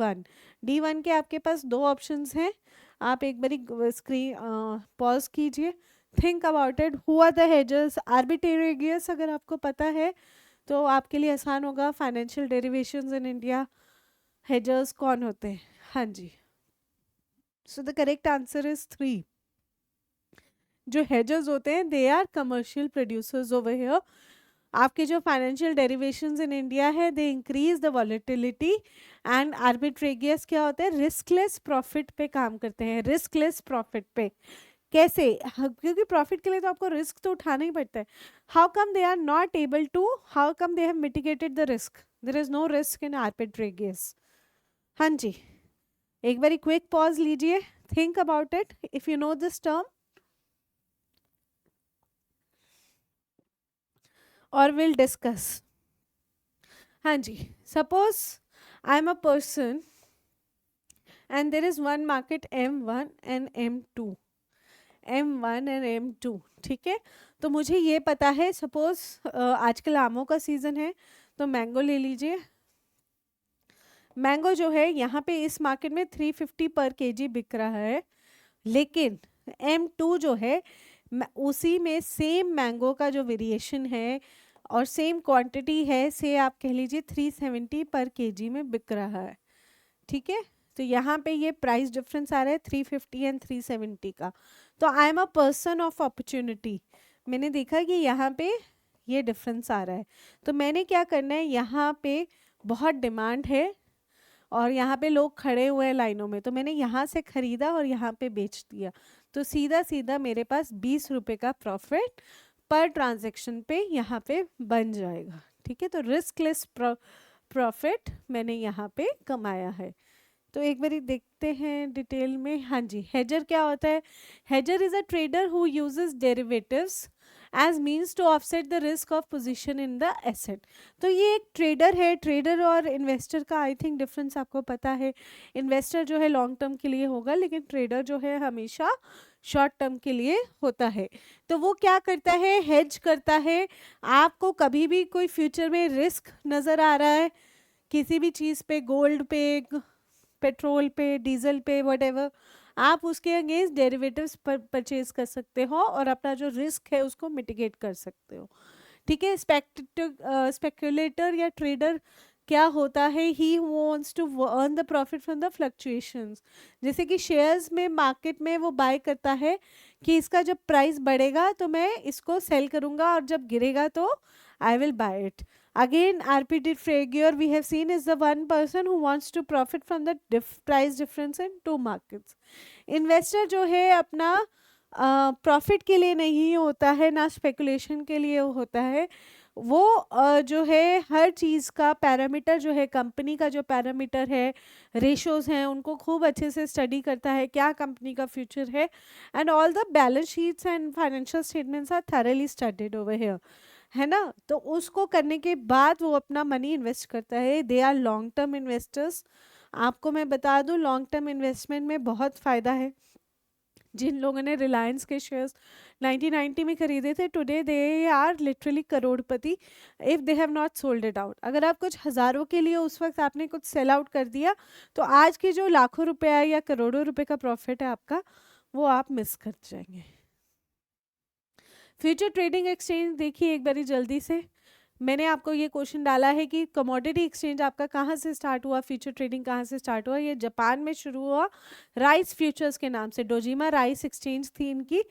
one के आपके पास दो ऑप्शंस हैं, आप एक बारी स्क्रीन पॉज कीजिए, think about it. Who are the hedgers? Arbitrageurs अगर आपको पता है तो आपके लिए आसान होगा। फाइनेंशियल डेरिवेशंस इन इंडिया, हेजर्स कौन होते हैं? हाँ जी, so the correct answer is 3। जो हेजर्स होते हैं they are commercial producers over here. आपके जो फाइनेंशियल डेरिवेशंस इन इंडिया है they increase the volatility, and arbitrageurs क्या होता है? रिस्कलेस प्रॉफिट पे काम करते हैं, रिस्कलेस प्रॉफिट पे। कैसे? क्योंकि प्रॉफिट के लिए तो आपको रिस्क तो उठाना ही पड़ता है। How come they are not able to, how come they have mitigated the risk? There is no risk in arbitrageurs. हाँ जी, एक बारी क्विक पॉज लीजिए, think about it if you know this term, और विल डिस्कस। हाँ जी, suppose I am a person and there is one market M1 and M2, M1 and M2, ठीक है। तो मुझे ये पता है, सपोज आजकल आमों का सीजन है तो मैंगो ले लीजिए। मैंगो जो है यहाँ पे इस मार्केट में 350 पर केजी बिक रहा है, लेकिन M2 जो है उसी में सेम मैंगो का जो वेरिएशन है और सेम क्वांटिटी है, से आप कह लीजिए 370 पर केजी में बिक रहा है, ठीक है। तो यहाँ पे ये प्राइस डिफरेंस आ रहा है 350 एंड 370 का। तो आई am a person of opportunity, मैंने देखा कि यहाँ पे ये डिफरेंस आ रहा है, तो मैंने क्या करना है, यहाँ पे बहुत डिमांड है और यहाँ पे लोग खड़े हुए हैं लाइनों में, तो मैंने यहाँ से खरीदा और यहाँ पे बेच दिया, तो सीधा सीधा मेरे पास 20 रुपये का प्रॉफिट पर ट्रांजेक्शन पे यहाँ पे बन जाएगा, ठीक है। तो रिस्कलेस प्रॉफिट मैंने यहाँ पे कमाया है। तो एक बारी देखते हैं डिटेल में। हाँ जी, हेजर क्या होता है? Hedger is a trader who uses derivatives as means to offset the risk of position in the asset. तो ये एक ट्रेडर है। ट्रेडर और इन्वेस्टर का आई थिंक डिफरेंस आपको पता है। इन्वेस्टर जो है लॉन्ग टर्म के लिए होगा, लेकिन ट्रेडर जो है हमेशा शॉर्ट टर्म के लिए होता है। तो वो क्या करता है? हेज करता है। आपको कभी भी कोई फ्यूचर में रिस्क नज़र आ रहा है किसी भी चीज़ पे, गोल्ड पे, पेट्रोल पे, डीजल पे, वटेवर, आप उसके अगेंस्ट डेरिवेटिव्स परचेज कर सकते हो और अपना जो रिस्क है उसको मिटिगेट कर सकते हो, ठीक है। स्पेक्युलेटर या ट्रेडर क्या होता है? He wants to earn the profit from the fluctuations. जैसे कि शेयर्स में, मार्केट में वो बाय करता है कि इसका जब प्राइस बढ़ेगा तो मैं इसको सेल करूंगा और जब गिरेगा तो I will buy it. Again, RPT Fragier we have seen is the one person who wants to profit from the price difference in two markets. Investor जो है अपना प्रॉफिट के लिए नहीं होता है, ना स्पेकुलेशन के लिए होता है। वो जो है हर चीज़ का पैरामीटर जो है, कंपनी का जो पैरामीटर है, रेशोज हैं, उनको खूब अच्छे से स्टडी करता है, क्या कंपनी का फ्यूचर है, and all the balance sheets and financial statements are thoroughly studied over here, है ना। तो उसको करने के बाद वो अपना मनी इन्वेस्ट करता है। They are long term investors. आपको मैं बता दूं, लॉन्ग टर्म इन्वेस्टमेंट में बहुत फ़ायदा है। जिन लोगों ने रिलायंस के शेयर्स 1990 में खरीदे थे, टुडे दे आर लिटरली करोड़पति if they have not sold it out. अगर आप कुछ हज़ारों के लिए उस वक्त आपने कुछ सेल आउट कर दिया, तो आज के जो लाखों रुपया या करोड़ों रुपए का प्रॉफिट है आपका, वो आप मिस कर जाएंगे। फ्यूचर ट्रेडिंग एक्सचेंज देखिए एक बारी जल्दी से। मैंने आपको ये क्वेश्चन डाला है कि कमोडिटी एक्सचेंज आपका कहाँ से स्टार्ट हुआ, फ्यूचर ट्रेडिंग कहाँ से स्टार्ट हुआ। ये जापान में शुरू हुआ राइस फ्यूचर्स के नाम से। डोजिमा राइस एक्सचेंज थी इनकी,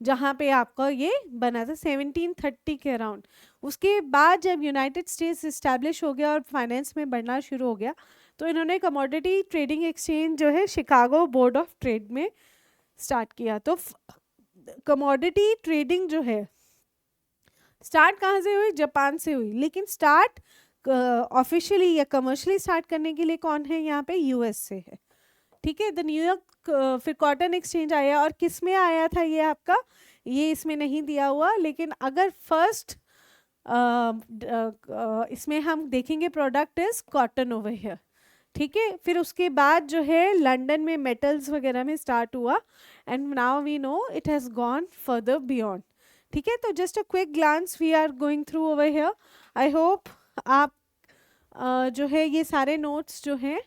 जहाँ पे आपका ये बना था 1730 के अराउंड। उसके बाद जब यूनाइटेड स्टेट्स इस्टेब्लिश हो गया और फाइनेंस में बढ़ना शुरू हो गया, तो इन्होंने कमोडिटी ट्रेडिंग एक्सचेंज जो है शिकागो बोर्ड ऑफ ट्रेड में स्टार्ट किया। तो कमोडिटी ट्रेडिंग जो है स्टार्ट कहाँ से हुई? जापान से हुई। लेकिन स्टार्ट ऑफिशियली या कमर्शियली स्टार्ट करने के लिए कौन है यहाँ पे? यूएस से है, ठीक है। द न्यूयॉर्क फिर कॉटन एक्सचेंज आया, और किस में आया था ये आपका? ये इसमें नहीं दिया हुआ, लेकिन अगर फर्स्ट इसमें हम देखेंगे product is cotton over here, ठीक है। फिर उसके बाद जो है लंदन में मेटल्स वगैरह में स्टार्ट हुआ, and now we know it has gone further beyond, ठीक है। तो just a quick glance we are going through over here. I hope आप जो है ये सारे नोट्स जो हैं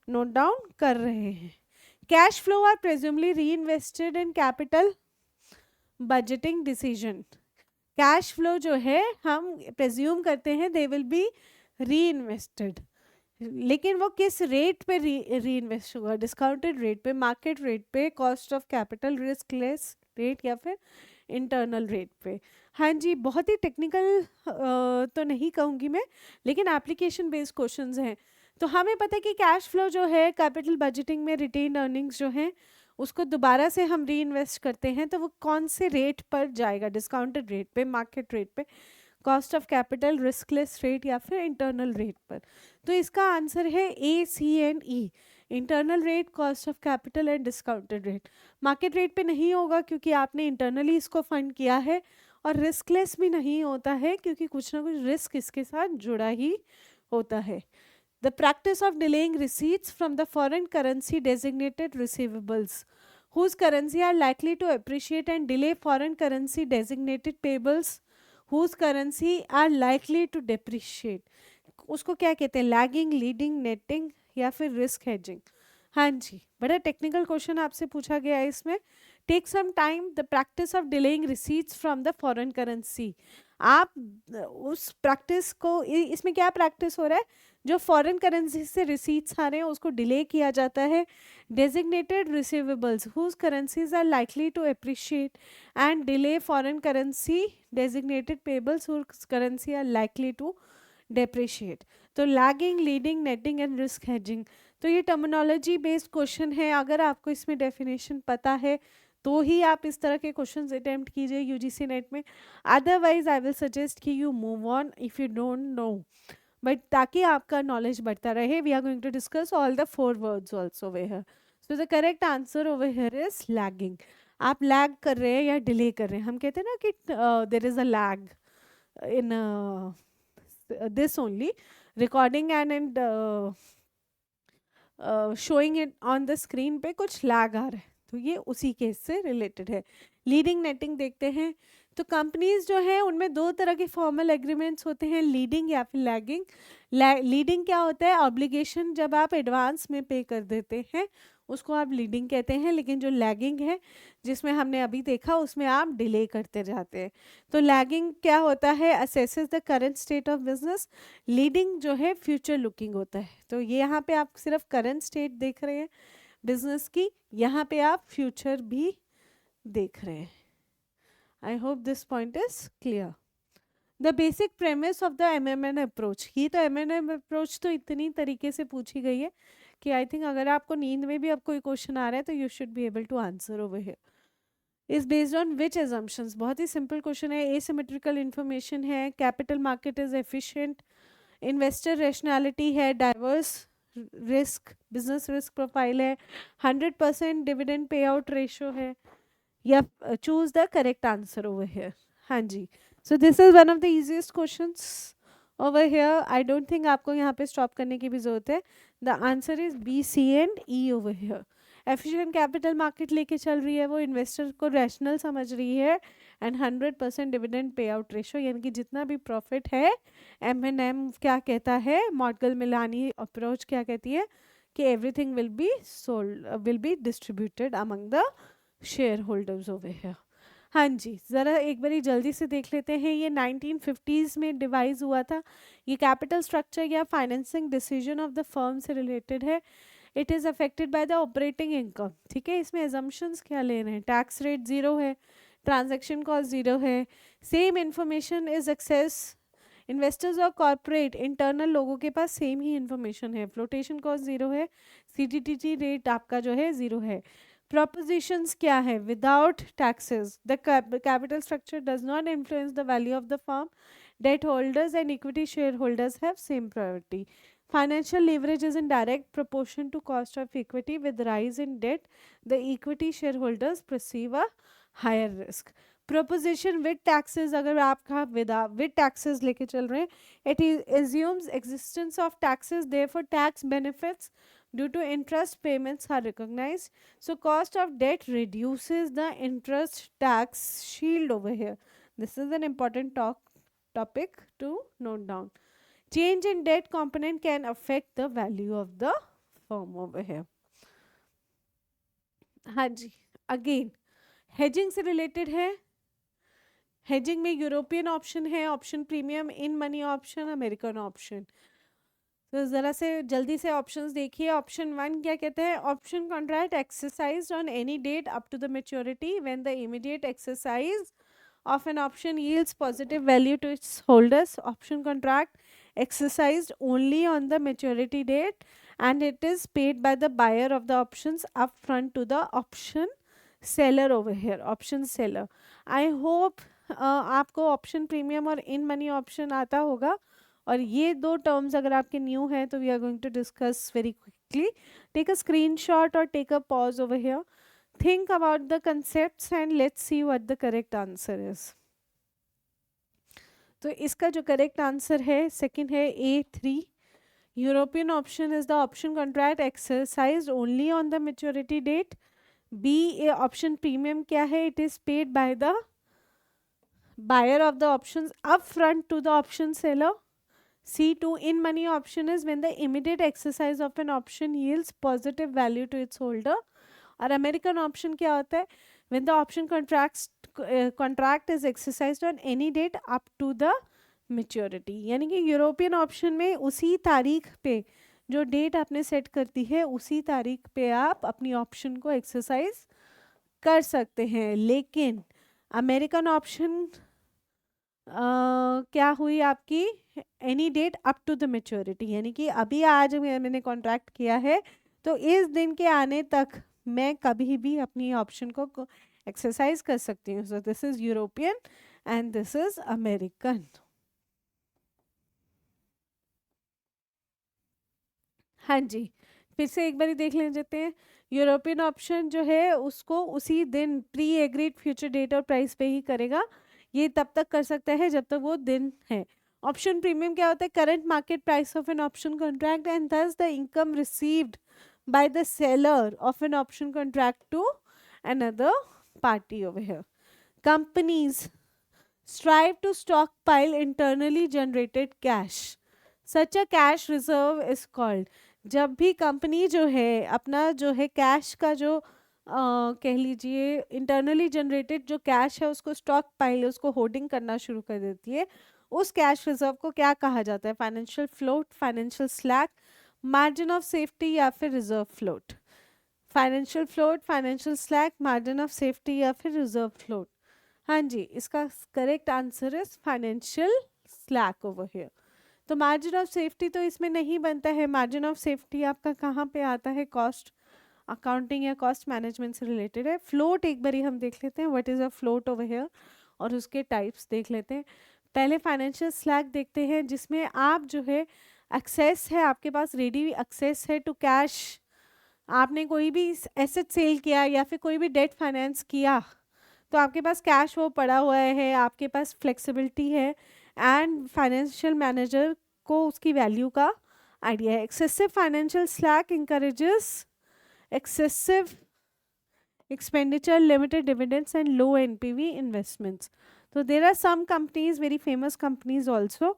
नोट डाउन कर रहे हैं. कैश फ्लो आर प्रेज्यूमली री invested in capital budgeting decision. Cash flow जो है हम प्रेज्यूम करते हैं दे विल बी री इन्वेस्टेड, लेकिन वो किस रेट पे री इन्वेस्ट होगा? डिस्काउंटेड रेट पे, मार्केट रेट पे, cost of capital, risk less rate, या फिर इंटरनल रेट पे. हाँ जी, बहुत ही टेक्निकल तो नहीं कहूँगी मैं, लेकिन एप्लीकेशन बेस्ड क्वेश्चंस हैं. तो हमें पता है कि कैश फ्लो जो है कैपिटल बजटिंग में रिटेन अर्निंग्स जो हैं उसको दोबारा से हम री इन्वेस्ट करते हैं, तो वो कौन से रेट पर जाएगा? डिस्काउंटेड रेट पे, मार्केट रेट पे, cost of capital, riskless rate, या फिर इंटरनल रेट पर. तो इसका आंसर है A, C and E. Internal rate, cost of capital and discounted rate. Market rate पे नहीं होगा क्योंकि आपने इंटरनली इसको फंड किया है, और रिस्कलेस भी नहीं होता है क्योंकि कुछ ना कुछ रिस्क इसके साथ जुड़ा ही होता है. The practice of delaying receipts from the foreign currency designated receivables, whose currency are likely to appreciate, and delay foreign currency designated payables, whose currency are likely to depreciate. उसको क्या कहते हैं? लैगिंग, लीडिंग, नेटिंग, या फिर रिस्क हेजिंग. हाँ जी, बड़ा टेक्निकल क्वेश्चन आपसे पूछा गया है इसमें. Take some time, the practice of delaying receipts from the foreign currency. आप उस प्रैक्टिस को, इसमें क्या प्रैक्टिस हो रहा है? जो फॉरेन करेंसी से रिसीट्स आ रहे हैं उसको डिले किया जाता है. Designated receivables whose currencies are likely to appreciate, and delay foreign currency designated payables whose currency are likely to depreciate. तो lagging, leading, netting and risk hedging. तो ये टर्मिनोलॉजी बेस्ड क्वेश्चन है. अगर आपको इसमें डेफिनेशन पता है तो ही आप इस तरह के क्वेश्चंस अटेम्प्ट कीजिए यूजीसी नेट में. अदरवाइज आई विल सजेस्ट कि you move on if you don't know, but ताकि आपका नॉलेज बढ़ता रहे. We are going to discuss all the 4 words also over here. So the correct answer over here is lagging. आप लैग कर रहे हैं या डिले कर रहे हैं. हम कहते हैं ना कि there is a lag in this only recording and showing it on the screen पे कुछ लैग आ रहा है, तो ये उसी केस से रिलेटेड है. लीडिंग, नेटिंग देखते हैं. तो कंपनीज जो है उनमें दो तरह के फॉर्मल एग्रीमेंट्स होते हैं, लीडिंग या फिर लैगिंग. लीडिंग क्या होता है? ऑब्लिगेशन जब आप एडवांस में पे कर देते हैं उसको आप लीडिंग कहते हैं. लेकिन जो लैगिंग है जिसमें हमने अभी देखा उसमें आप डिले करते जाते हैं. तो लैगिंग क्या होता है? Assesses the current state of business. Leading जो है फ्यूचर लुकिंग होता है. तो ये यहाँ पे आप सिर्फ करंट स्टेट देख रहे हैं बिजनेस की, यहाँ पे आप फ्यूचर भी देख रहे हैं. I hope this point is clear. The basic premise of the MMN approach. ये तो एमएमएन अप्रोच तो इतनी तरीके से पूछी गई है कि आई थिंक अगर आपको नींद में भी अब कोई क्वेश्चन आ रहा है तो you should be able to answer over here. Is based on which assumptions. बहुत ही सिंपल क्वेश्चन है. एसिमेट्रिकल इन्फॉर्मेशन है, capital market is efficient, investor rationality है, diverse risk, business risk profile है, 100% डिविडेंड पे आउट रेशियो है, या choose the correct answer over here. हाँ जी, so this is one of the easiest questions over here. I don't think आपको यहाँ पे स्टॉप करने की भी जरूरत है. The answer is B, C and E over here. Efficient capital market लेके चल रही है, वो इन्वेस्टर को रैशनल समझ रही है, एंड 100% डिविडेंड पे आउट रेशो, यानी कि जितना भी प्रॉफिट है, एम क्या कहता है, मॉडगल मिलानी अप्रोच क्या कहती है कि everything will be sold, will be distributed among the share holders over here. हाँ जी, ज़रा एक बारी जल्दी से देख लेते हैं. ये 1950s में डिवाइस हुआ था. ये कैपिटल स्ट्रक्चर या financing decision of the firm से रिलेटेड है. It is affected by the operating income. ठीक है, इसमें एजम्पशंस क्या ले रहे हैं? टैक्स रेट ज़ीरो है, ट्रांजैक्शन कॉस्ट ज़ीरो है, same information is access. Investors और कॉर्पोरेट इंटरनल लोगों के पास सेम ही इन्फॉर्मेशन है. फ्लोटेशन कॉस्ट ज़ीरो है, सीटीटीटी रेट आपका जो है ज़ीरो है. Propositions क्या है? Without taxes, the capital structure does not influence the value of the firm. Debt holders and equity shareholders have same priority. Financial leverage is in direct proportion to cost of equity. With rise in debt, the equity shareholders perceive a higher risk. Proposition with taxes, अगर आपका with taxes लेके चल रहे हैं, it assumes existence of taxes, therefore tax benefits due to interest payments are recognized. So cost of debt reduces the interest tax shield over here. This is an important topic to note down. Change in debt component can affect the value of the firm over here. हाँ जी, अगेन हेजिंग से रिलेटेड है। हेजिंग में यूरोपियन ऑप्शन है, option premium, in money option, American option. तो ज़रा से जल्दी से ऑप्शंस देखिए। ऑप्शन 1 क्या कहते हैं? Option contract exercised on any date up to the maturity when the immediate exercise of an option yields positive value to its holders. Option contract exercised only on the maturity date and it is paid by the buyer of the options upfront to the option seller over here, option seller. I hope आपको ऑप्शन प्रीमियम और इन मनी ऑप्शन आता होगा, और ये दो टर्म्स अगर आपके न्यू हैं तो we are going to discuss very quickly. Take a screenshot और take a pause over here. Think about the concepts and let's see what the correct answer is. तो इसका जो करेक्ट आंसर है सेकंड है A3. European option is the option contract exercised only on the maturity date. B A option premium क्या है? It is paid by the buyer of the options upfront to the option seller. C2 in money option is when the immediate exercise of an option yields positive value to its holder. और अमेरिकन ऑप्शन क्या होता है? When the option contract is exercised on any date up to the maturity. यानी कि यूरोपियन ऑप्शन में उसी तारीख पे जो डेट आपने सेट करती है उसी तारीख पे आप अपनी ऑप्शन को एक्सरसाइज कर सकते हैं. लेकिन अमेरिकन ऑप्शन क्या हुई आपकी? Any date up to the maturity. यानी कि अभी आज मैंने कॉन्ट्रैक्ट किया है तो इस दिन के आने तक मैं कभी भी अपनी ऑप्शन को एक्सरसाइज कर सकती हूँ. सो this is European and this is American. हाँ जी, फिर से एक बार देख लेते हैं. यूरोपियन ऑप्शन जो है उसको उसी दिन प्री एग्रीड फ्यूचर डेट और प्राइस पे ही करेगा. ये तब तक कर सकता है जब तक वो दिन है. ऑप्शन प्रीमियम क्या होता है? Current market price of an option contract and thus the income received by the seller of an option contract to another party over here. Companies strive to stockpile internally generated cash. Such a cash reserve is called. जब भी कंपनी जो है अपना जो है कैश का जो कह लीजिए इंटरनली जनरेटेड जो कैश है उसको स्टॉक पाइल, उसको होर्डिंग करना शुरू कर देती है, उस कैश रिजर्व को क्या कहा जाता है? Financial float, financial slack, margin of safety या फिर reserve float. Financial float, financial slack, margin of safety या फिर रिजर्व फ्लोट. हाँ जी, इसका correct answer is financial slack over here. तो मार्जिन ऑफ सेफ्टी तो इसमें नहीं बनता है. मार्जिन ऑफ सेफ्टी आपका कहाँ पे आता है? कॉस्ट अकाउंटिंग या कॉस्ट मैनेजमेंट से रिलेटेड है. फ्लोट एक बार हम देख लेते हैं, what is a float over here, और उसके टाइप्स देख लेते हैं. पहले फाइनेंशियल स्लैक देखते हैं जिसमें आप जो है एक्सेस है, आपके पास रेडी एक्सेस है टू कैश. आपने कोई भी एसेट सेल किया या फिर कोई भी डेट फाइनेंस किया तो आपके पास कैश वो पड़ा हुआ है, आपके पास फ्लेक्सिबिलिटी है एंड फाइनेंशियल मैनेजर को उसकी वैल्यू का आइडिया है. Excessive financial slack encourages excessive expenditure, limited dividends and low NPV investments. So there are some companies, very famous companies also,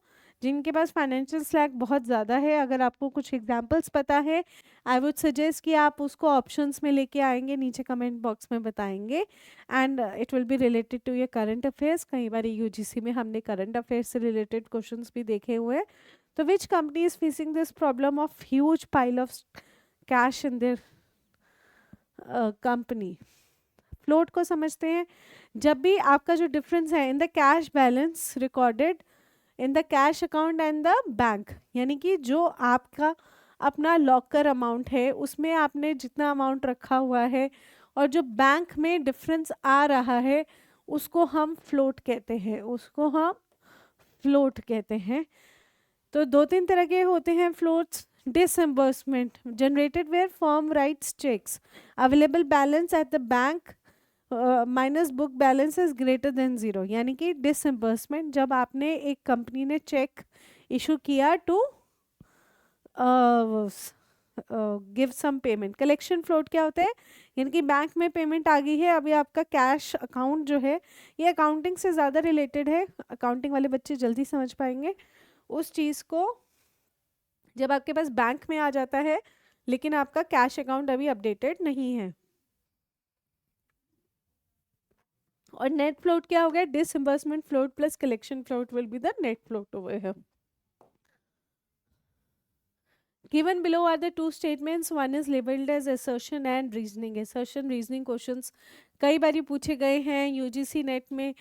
जिनके पास फाइनेंशियल स्लैक बहुत ज़्यादा है. अगर आपको कुछ एग्जांपल्स पता है आई वुड सजेस्ट कि आप उसको ऑप्शंस में लेके आएंगे, नीचे कमेंट बॉक्स में बताएंगे and it will be related to your current affairs. कई बार यूजीसी में हमने करंट अफेयर्स से रिलेटेड क्वेश्चंस भी देखे हुए हैं. तो which company is facing this problem of huge pile of cash in their company? Float को समझते हैं. जब भी आपका जो डिफरेंस है in the cash balance recorded in the cash account and the bank, यानी कि जो आपका अपना लॉकर अमाउंट है उसमें आपने जितना अमाउंट रखा हुआ है और जो बैंक में डिफरेंस आ रहा है उसको हम फ्लोट कहते हैं, उसको हम फ्लोट कहते हैं. तो दो तीन तरह के होते हैं floats. disbursement generated where firm writes checks, available balance at the bank minus book balance is greater than zero. यानी कि डिसएम्बर्समेंट जब आपने एक कंपनी ने चेक इशू किया to give some payment. Collection float क्या होता है? यानी कि बैंक में पेमेंट आ गई है, अभी आपका कैश अकाउंट जो है, ये अकाउंटिंग से ज़्यादा रिलेटेड है, अकाउंटिंग वाले बच्चे जल्दी समझ पाएंगे. उस चीज़ को जब आपके पास बैंक में आ जाता है लेकिन आपका कैश अकाउंट अभी अपडेटेड नहीं है। और नेट फ्लोट क्या हो गया, disbursement float plus collection float will be the net float over here. Given below are the two statements. One is labeled as assertion and reasoning. Assertion reasoning questions कई बारी पूछे गए हैं यूजीसी नेट में।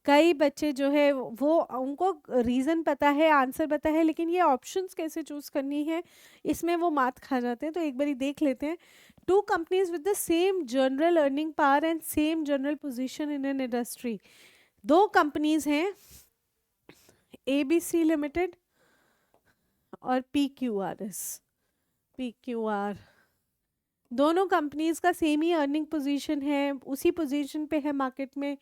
कई बच्चे जो है वो उनको रीज़न पता है, आंसर पता है, लेकिन ये ऑप्शंस कैसे चूज करनी है इसमें वो मात खा जाते हैं। तो एक बारी देख लेते हैं। Two companies with the same general earning power and same general position in an industry. दो कंपनीज हैं, एबीसी लिमिटेड और PQRS। PQR दोनों कंपनीज का सेम ही अर्निंग पोजीशन है, उसी पोजीशन पे है मार्केट में,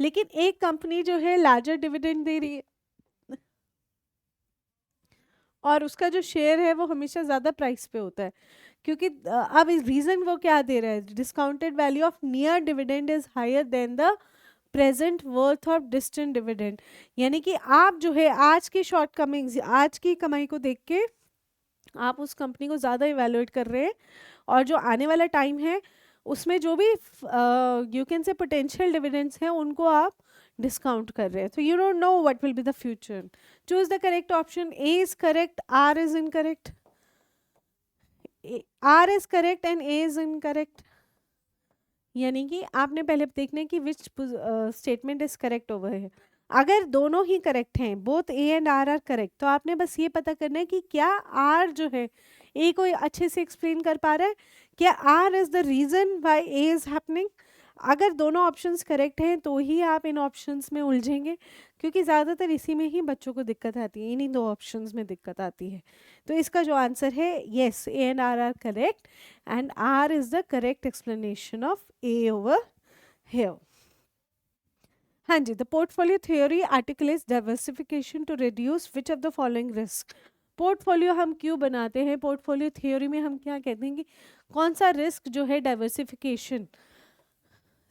लेकिन एक कंपनी जो है लार्जर डिविडेंड दे रही है और उसका जो शेयर है वो हमेशा ज़्यादा प्राइस पे होता है। क्योंकि अब इस रीज़न वो क्या दे रहा है, discounted value of near dividend is higher than the present worth of distant dividend. यानी कि आप जो है आज की शॉर्ट कमिंग्स, आज की कमाई को देख के आप उस कंपनी को ज़्यादा इवेलुएट कर रहे हैं, और जो आने वाला टाइम है उसमें जो भी you can say potential dividends हैं उनको आप डिस्काउंट कर रहे हैं। तो you don't know what will be the future. Choose the correct option. A is correct, R is incorrect. R is correct and A is incorrect. यानी कि आपने पहले देखना है कि which statement is correct over है। अगर दोनों ही करेक्ट हैं, both A and R are correct, तो आपने बस ये पता करना है कि क्या आर जो है ए को अच्छे से एक्सप्लेन कर पा रहा है, क्या R is the reason why A is happening. अगर दोनों ऑप्शंस करेक्ट हैं तो ही आप इन ऑप्शंस में उलझेंगे, क्योंकि ज़्यादातर इसी में ही बच्चों को दिक्कत आती है, इन्हीं दो ऑप्शंस में दिक्कत आती है। तो इसका जो आंसर है, yes, A and R are correct and R is the correct explanation of A over here. हाँ जी, the portfolio theory articulates diversification to reduce which of the following risk. Portfolio हम क्यों बनाते हैं, पोर्टफोलियो थ्योरी में हम क्या कहते हैं कि कौन सा रिस्क जो है डाइवर्सिफिकेशन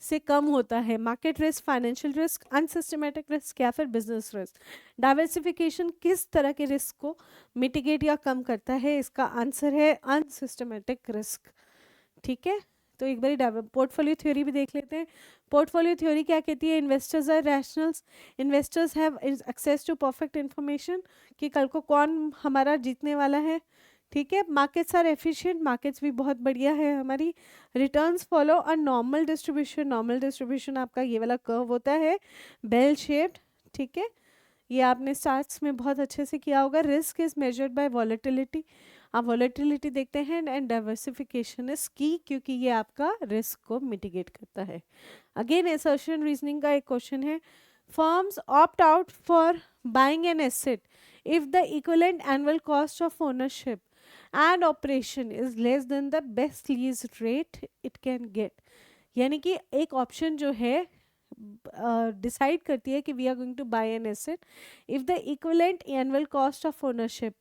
से कम होता है, market risk, financial risk, unsystematic risk या फिर बिजनेस रिस्क। डाइवर्सिफिकेशन किस तरह के रिस्क को मिटिगेट या कम करता है, इसका आंसर है अनसिस्टमेटिक रिस्क। ठीक है, तो एक बार पोर्टफोलियो थ्योरी भी देख लेते हैं। पोर्टफोलियो थ्योरी क्या कहती है, investors are rationals, investors have access to perfect information कि कल को कौन हमारा जीतने वाला है। ठीक है, मार्केट्स आर एफिशिएंट, मार्केट्स भी बहुत बढ़िया है हमारी। Returns follow a normal distribution, normal distribution आपका ये वाला कर्व होता है, बेल शेप्ड। ठीक है, ये आपने स्टार्ट्स में बहुत अच्छे से किया होगा। Risk is measured by volatility, आप वॉलेटिलिटी देखते हैं, एंड डाइवर्सिफिकेशन इज की, क्योंकि ये आपका रिस्क को मिटिगेट करता है। अगेन असर्शन रीजनिंग का एक क्वेश्चन है, firms opt out for buying an asset if the equivalent annual cost of ownership and operation is less than the best lease rate it can get. यानी कि एक ऑप्शन जो है डिसाइड करती है कि we are going to buy an asset if the equivalent annual cost of ownership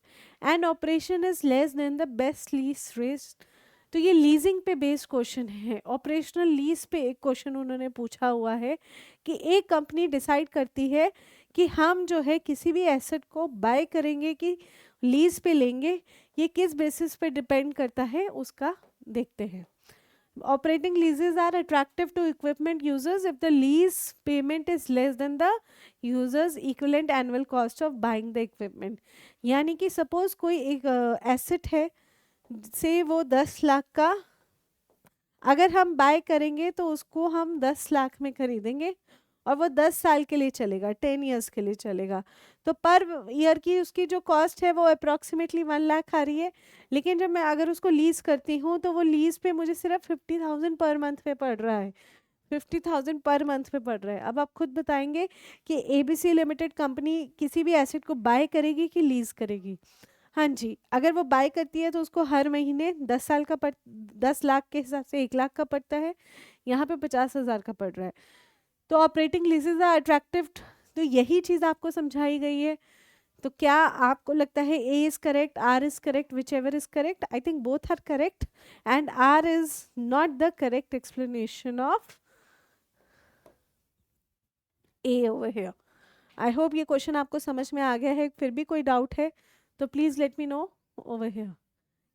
and operation is less than the best lease rate. तो ये लीजिंग पे बेस्ड क्वेश्चन है, ऑपरेशनल लीज पे एक क्वेश्चन उन्होंने पूछा हुआ है कि एक कंपनी डिसाइड करती है कि हम जो है किसी भी एसेट को बाय करेंगे कि लीज पे लेंगे, ये किस बेसिस पे डिपेंड करता है उसका देखते हैं। Operating leases are attractive to equipment users if the lease payment is less than the user's equivalent annual cost of buying the equipment। यानी कि सपोज कोई एक एसेट है से वो 10 लाख का, अगर हम बाय करेंगे तो उसको हम 10 लाख में खरीदेंगे और वो 10 साल के लिए चलेगा, 10 ईयर्स के लिए चलेगा। तो पर ईयर की उसकी जो कॉस्ट है वो अप्रॉक्सीमेटली 1 लाख आ रही है, लेकिन जब मैं अगर उसको लीज करती हूँ तो वो लीज पे मुझे सिर्फ 50,000 पर मंथ पे पड़ रहा है, 50,000 पर मंथ पे पड़ रहा है। अब आप खुद बताएंगे कि एबीसी लिमिटेड कंपनी किसी भी एसेट को बाय करेगी कि लीज करेगी। हाँ जी, अगर वो बाय करती है तो उसको हर महीने 10 साल का 10 लाख के हिसाब से 1 लाख का पड़ता है, यहाँ पे 50,000 का पड़ रहा है। तो ऑपरेटिंग लीजेस आर अट्रैक्टिव, तो यही चीज़ आपको समझाई गई है। तो क्या आपको लगता है A is correct, R is correct, whichever is correct? I think both are correct and R is not the correct explanation of A over here. I hope ये क्वेश्चन आपको समझ में आ गया है। फिर भी कोई डाउट है तो please let me know over here.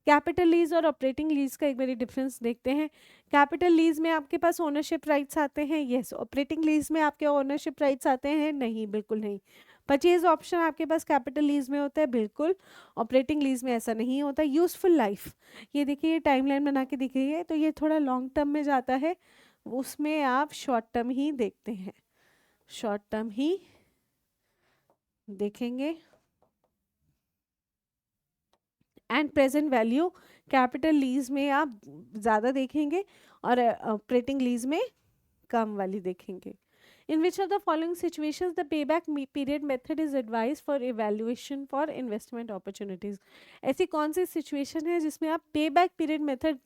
Capital lease और ऑपरेटिंग लीज का एक बारी डिफरेंस देखते हैं। कैपिटल लीज में आपके पास ओनरशिप राइट्स आते हैं, यस। ऑपरेटिंग लीज में आपके ओनरशिप राइट्स आते हैं, नहीं, बिल्कुल नहीं। परचेज ऑप्शन आपके पास कैपिटल लीज में होता है, बिल्कुल। ऑपरेटिंग लीज में ऐसा नहीं होता। यूजफुल लाइफ, ये देखिए, ये टाइमलाइन बना के दिख रही है, तो ये थोड़ा लॉन्ग टर्म में जाता है, उसमें आप शॉर्ट टर्म ही देखते हैं, शॉर्ट टर्म ही देखेंगे। And present value capital lease में आप ज़्यादा देखेंगे और ऑपरेटिंग लीज में कम वाली देखेंगे। In which of the following situations the payback period method is advise for evaluation for investment opportunities? ऐसी कौन सी सिचुएशन है जिसमें आप पेबैक पीरियड मेथड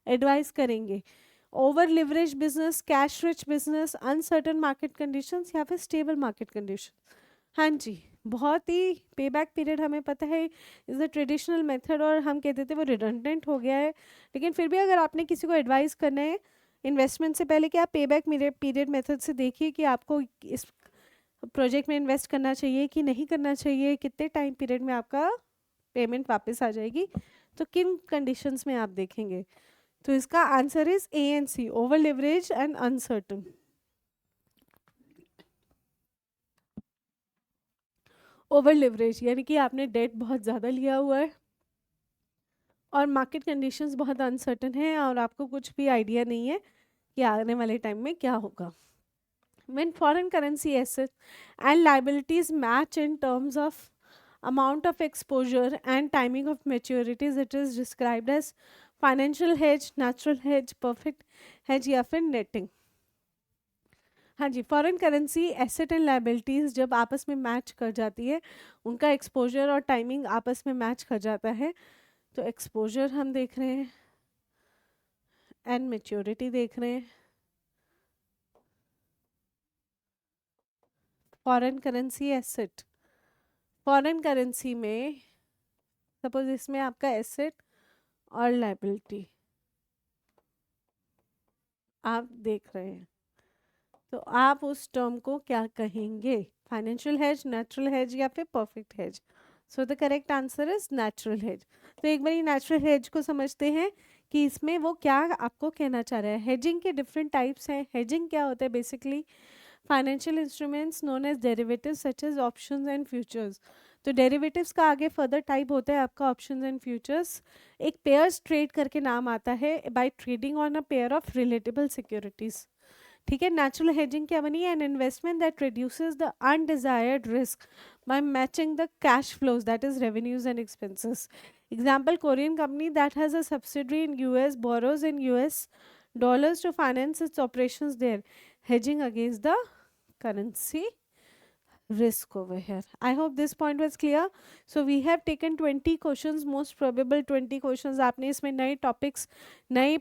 एडवाइस करेंगे? Over leverage business, cash rich business, uncertain market conditions या फिर स्टेबल मार्केट कंडीशन? हाँ जी, बहुत ही पेबैक पीरियड हमें पता है इज़ अ ट्रेडिशनल मेथड और हम कहते थे वो रिडंडेंट हो गया है, लेकिन फिर भी अगर आपने किसी को एडवाइस करना है इन्वेस्टमेंट से पहले कि आप पेबैक पीरियड मेथड से देखिए कि आपको इस प्रोजेक्ट में इन्वेस्ट करना चाहिए कि नहीं करना चाहिए, कितने टाइम पीरियड में आपका पेमेंट वापस आ जाएगी, तो किन कंडीशंस में आप देखेंगे? तो इसका answer is A and C, over leverage and uncertain. Over leverage यानी कि आपने डेट बहुत ज़्यादा लिया हुआ है और मार्केट कंडीशंस बहुत अनसर्टन है और आपको कुछ भी आइडिया नहीं है कि आने वाले टाइम में क्या होगा। When foreign currency assets and liabilities match in terms of amount of exposure and timing of maturities, it is described as financial hedge, natural hedge, perfect hedge या फिर netting। हाँ जी, foreign currency asset and liabilities जब आपस में मैच कर जाती है, उनका एक्सपोजर और टाइमिंग आपस में मैच कर जाता है, तो एक्सपोजर हम देख रहे हैं एंड मेच्योरिटी देख रहे हैं। Foreign currency asset, foreign currency में सपोज इसमें आपका एसेट और लाइबिलिटी आप देख रहे हैं, तो आप उस टर्म को क्या कहेंगे? फाइनेंशियल हेज, नेचुरल हेज या फिर perfect hedge? So the correct answer is natural hedge. तो एक बार नेचुरल हेज को समझते हैं कि इसमें वो क्या आपको कहना चाह रहा है। हेजिंग के डिफरेंट टाइप्स हैं। हेजिंग क्या होता है? Basically financial instruments known as derivatives such as options and futures. तो डेरिवेटिव्स का आगे फर्दर टाइप होता है आपका ऑप्शंस एंड फ्यूचर्स। एक पेयर्स ट्रेड करके नाम आता है, by trading on a pair of relatable securities. ठीक है। नेचुरल हेजिंग क्या बनी? An investment that reduces the undesired risk by matching the cash flows that is revenues and expenses. Example, Korean company that has a subsidiary in US borrows in US dollars to finance its operations there, hedging against the currency risk over here. I hope this point was clear. So we have taken 20 questions, most probable 20 questions. आपने इसमें नए topics, नए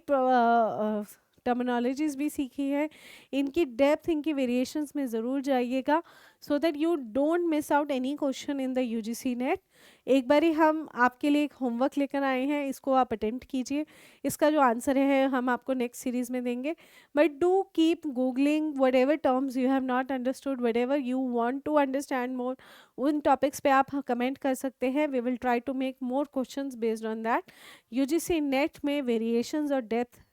टर्मिनोलॉजीज भी सीखी है। इनकी डेप्थ, इनकी वेरिएशंस में ज़रूर जाइएगा so that you don't miss out any question in the UGC net. एक बारी हम आपके लिए एक होमवर्क लेकर आए हैं, इसको आप अटेम्प्ट कीजिए। इसका जो आंसर है हम आपको नेक्स्ट सीरीज़ में देंगे, but do keep googling whatever terms you have not understood, whatever you want to understand more. उन टॉपिक्स पे आप कमेंट कर सकते हैं। We will try to make more questions based on that. UGC NET में वेरिएशंस और डेप्थ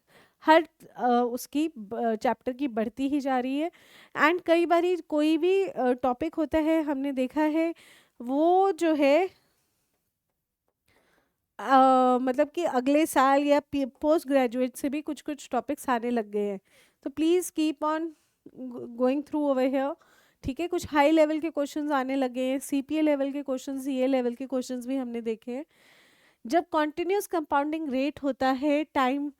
हर उसकी चैप्टर की बढ़ती ही जा रही है। एंड कई बारी कोई भी टॉपिक होता है, हमने देखा है वो जो है मतलब कि अगले साल या पोस्ट ग्रेजुएट से भी कुछ कुछ टॉपिक्स आने लग गए हैं। तो please keep on going through over here. ठीक है, कुछ हाई लेवल के क्वेश्चंस आने लगे हैं, सीपीए लेवल के क्वेश्चंस, सीए लेवल के क्वेश्चंस भी हमने देखे हैं। जब कॉन्टिन्यूस कंपाउंडिंग रेट होता है टाइम,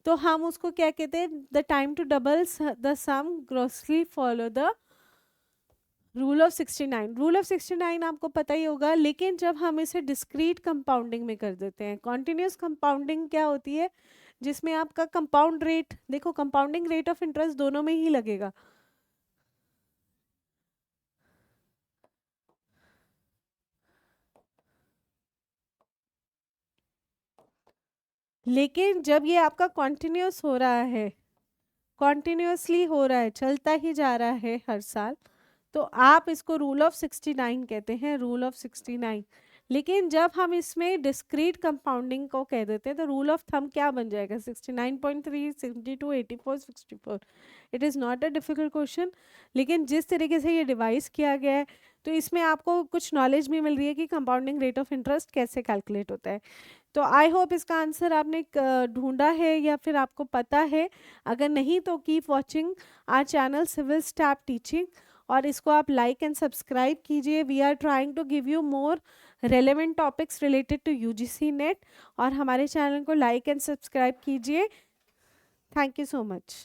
तो हम उसको क्या कहते हैं? The time to double the sum grossly follow the rule of 69। Rule of 69 आपको पता ही होगा, लेकिन जब हम इसे डिस्क्रीट कंपाउंडिंग में कर देते हैं, कॉन्टिन्यूस कंपाउंडिंग क्या होती है? जिसमें आपका कंपाउंड रेट, देखो कंपाउंडिंग रेट ऑफ इंटरेस्ट दोनों में ही लगेगा, लेकिन जब ये आपका कॉन्टिन्यूस हो रहा है, कॉन्टिन्यूसली हो रहा है, चलता ही जा रहा है हर साल, तो आप इसको रूल ऑफ 69 कहते हैं, रूल ऑफ 69। लेकिन जब हम इसमें डिस्क्रीट कंपाउंडिंग को कह देते हैं तो रूल ऑफ थंब क्या बन जाएगा? 69.3, 72, 84, 64। It is not a difficult question. लेकिन जिस तरीके से ये डिवाइस किया गया है तो इसमें आपको कुछ नॉलेज भी मिल रही है कि कंपाउंडिंग रेट ऑफ इंटरेस्ट कैसे कैलकुलेट होता है। तो आई होप इसका आंसर आपने ढूंढा है या फिर आपको पता है। अगर नहीं तो keep watching our channel civil staff teaching, और इसको आप लाइक एंड सब्सक्राइब कीजिए। We are trying to give you more relevant topics related to UGC NET, और हमारे चैनल को लाइक एंड सब्सक्राइब कीजिए। Thank you so much.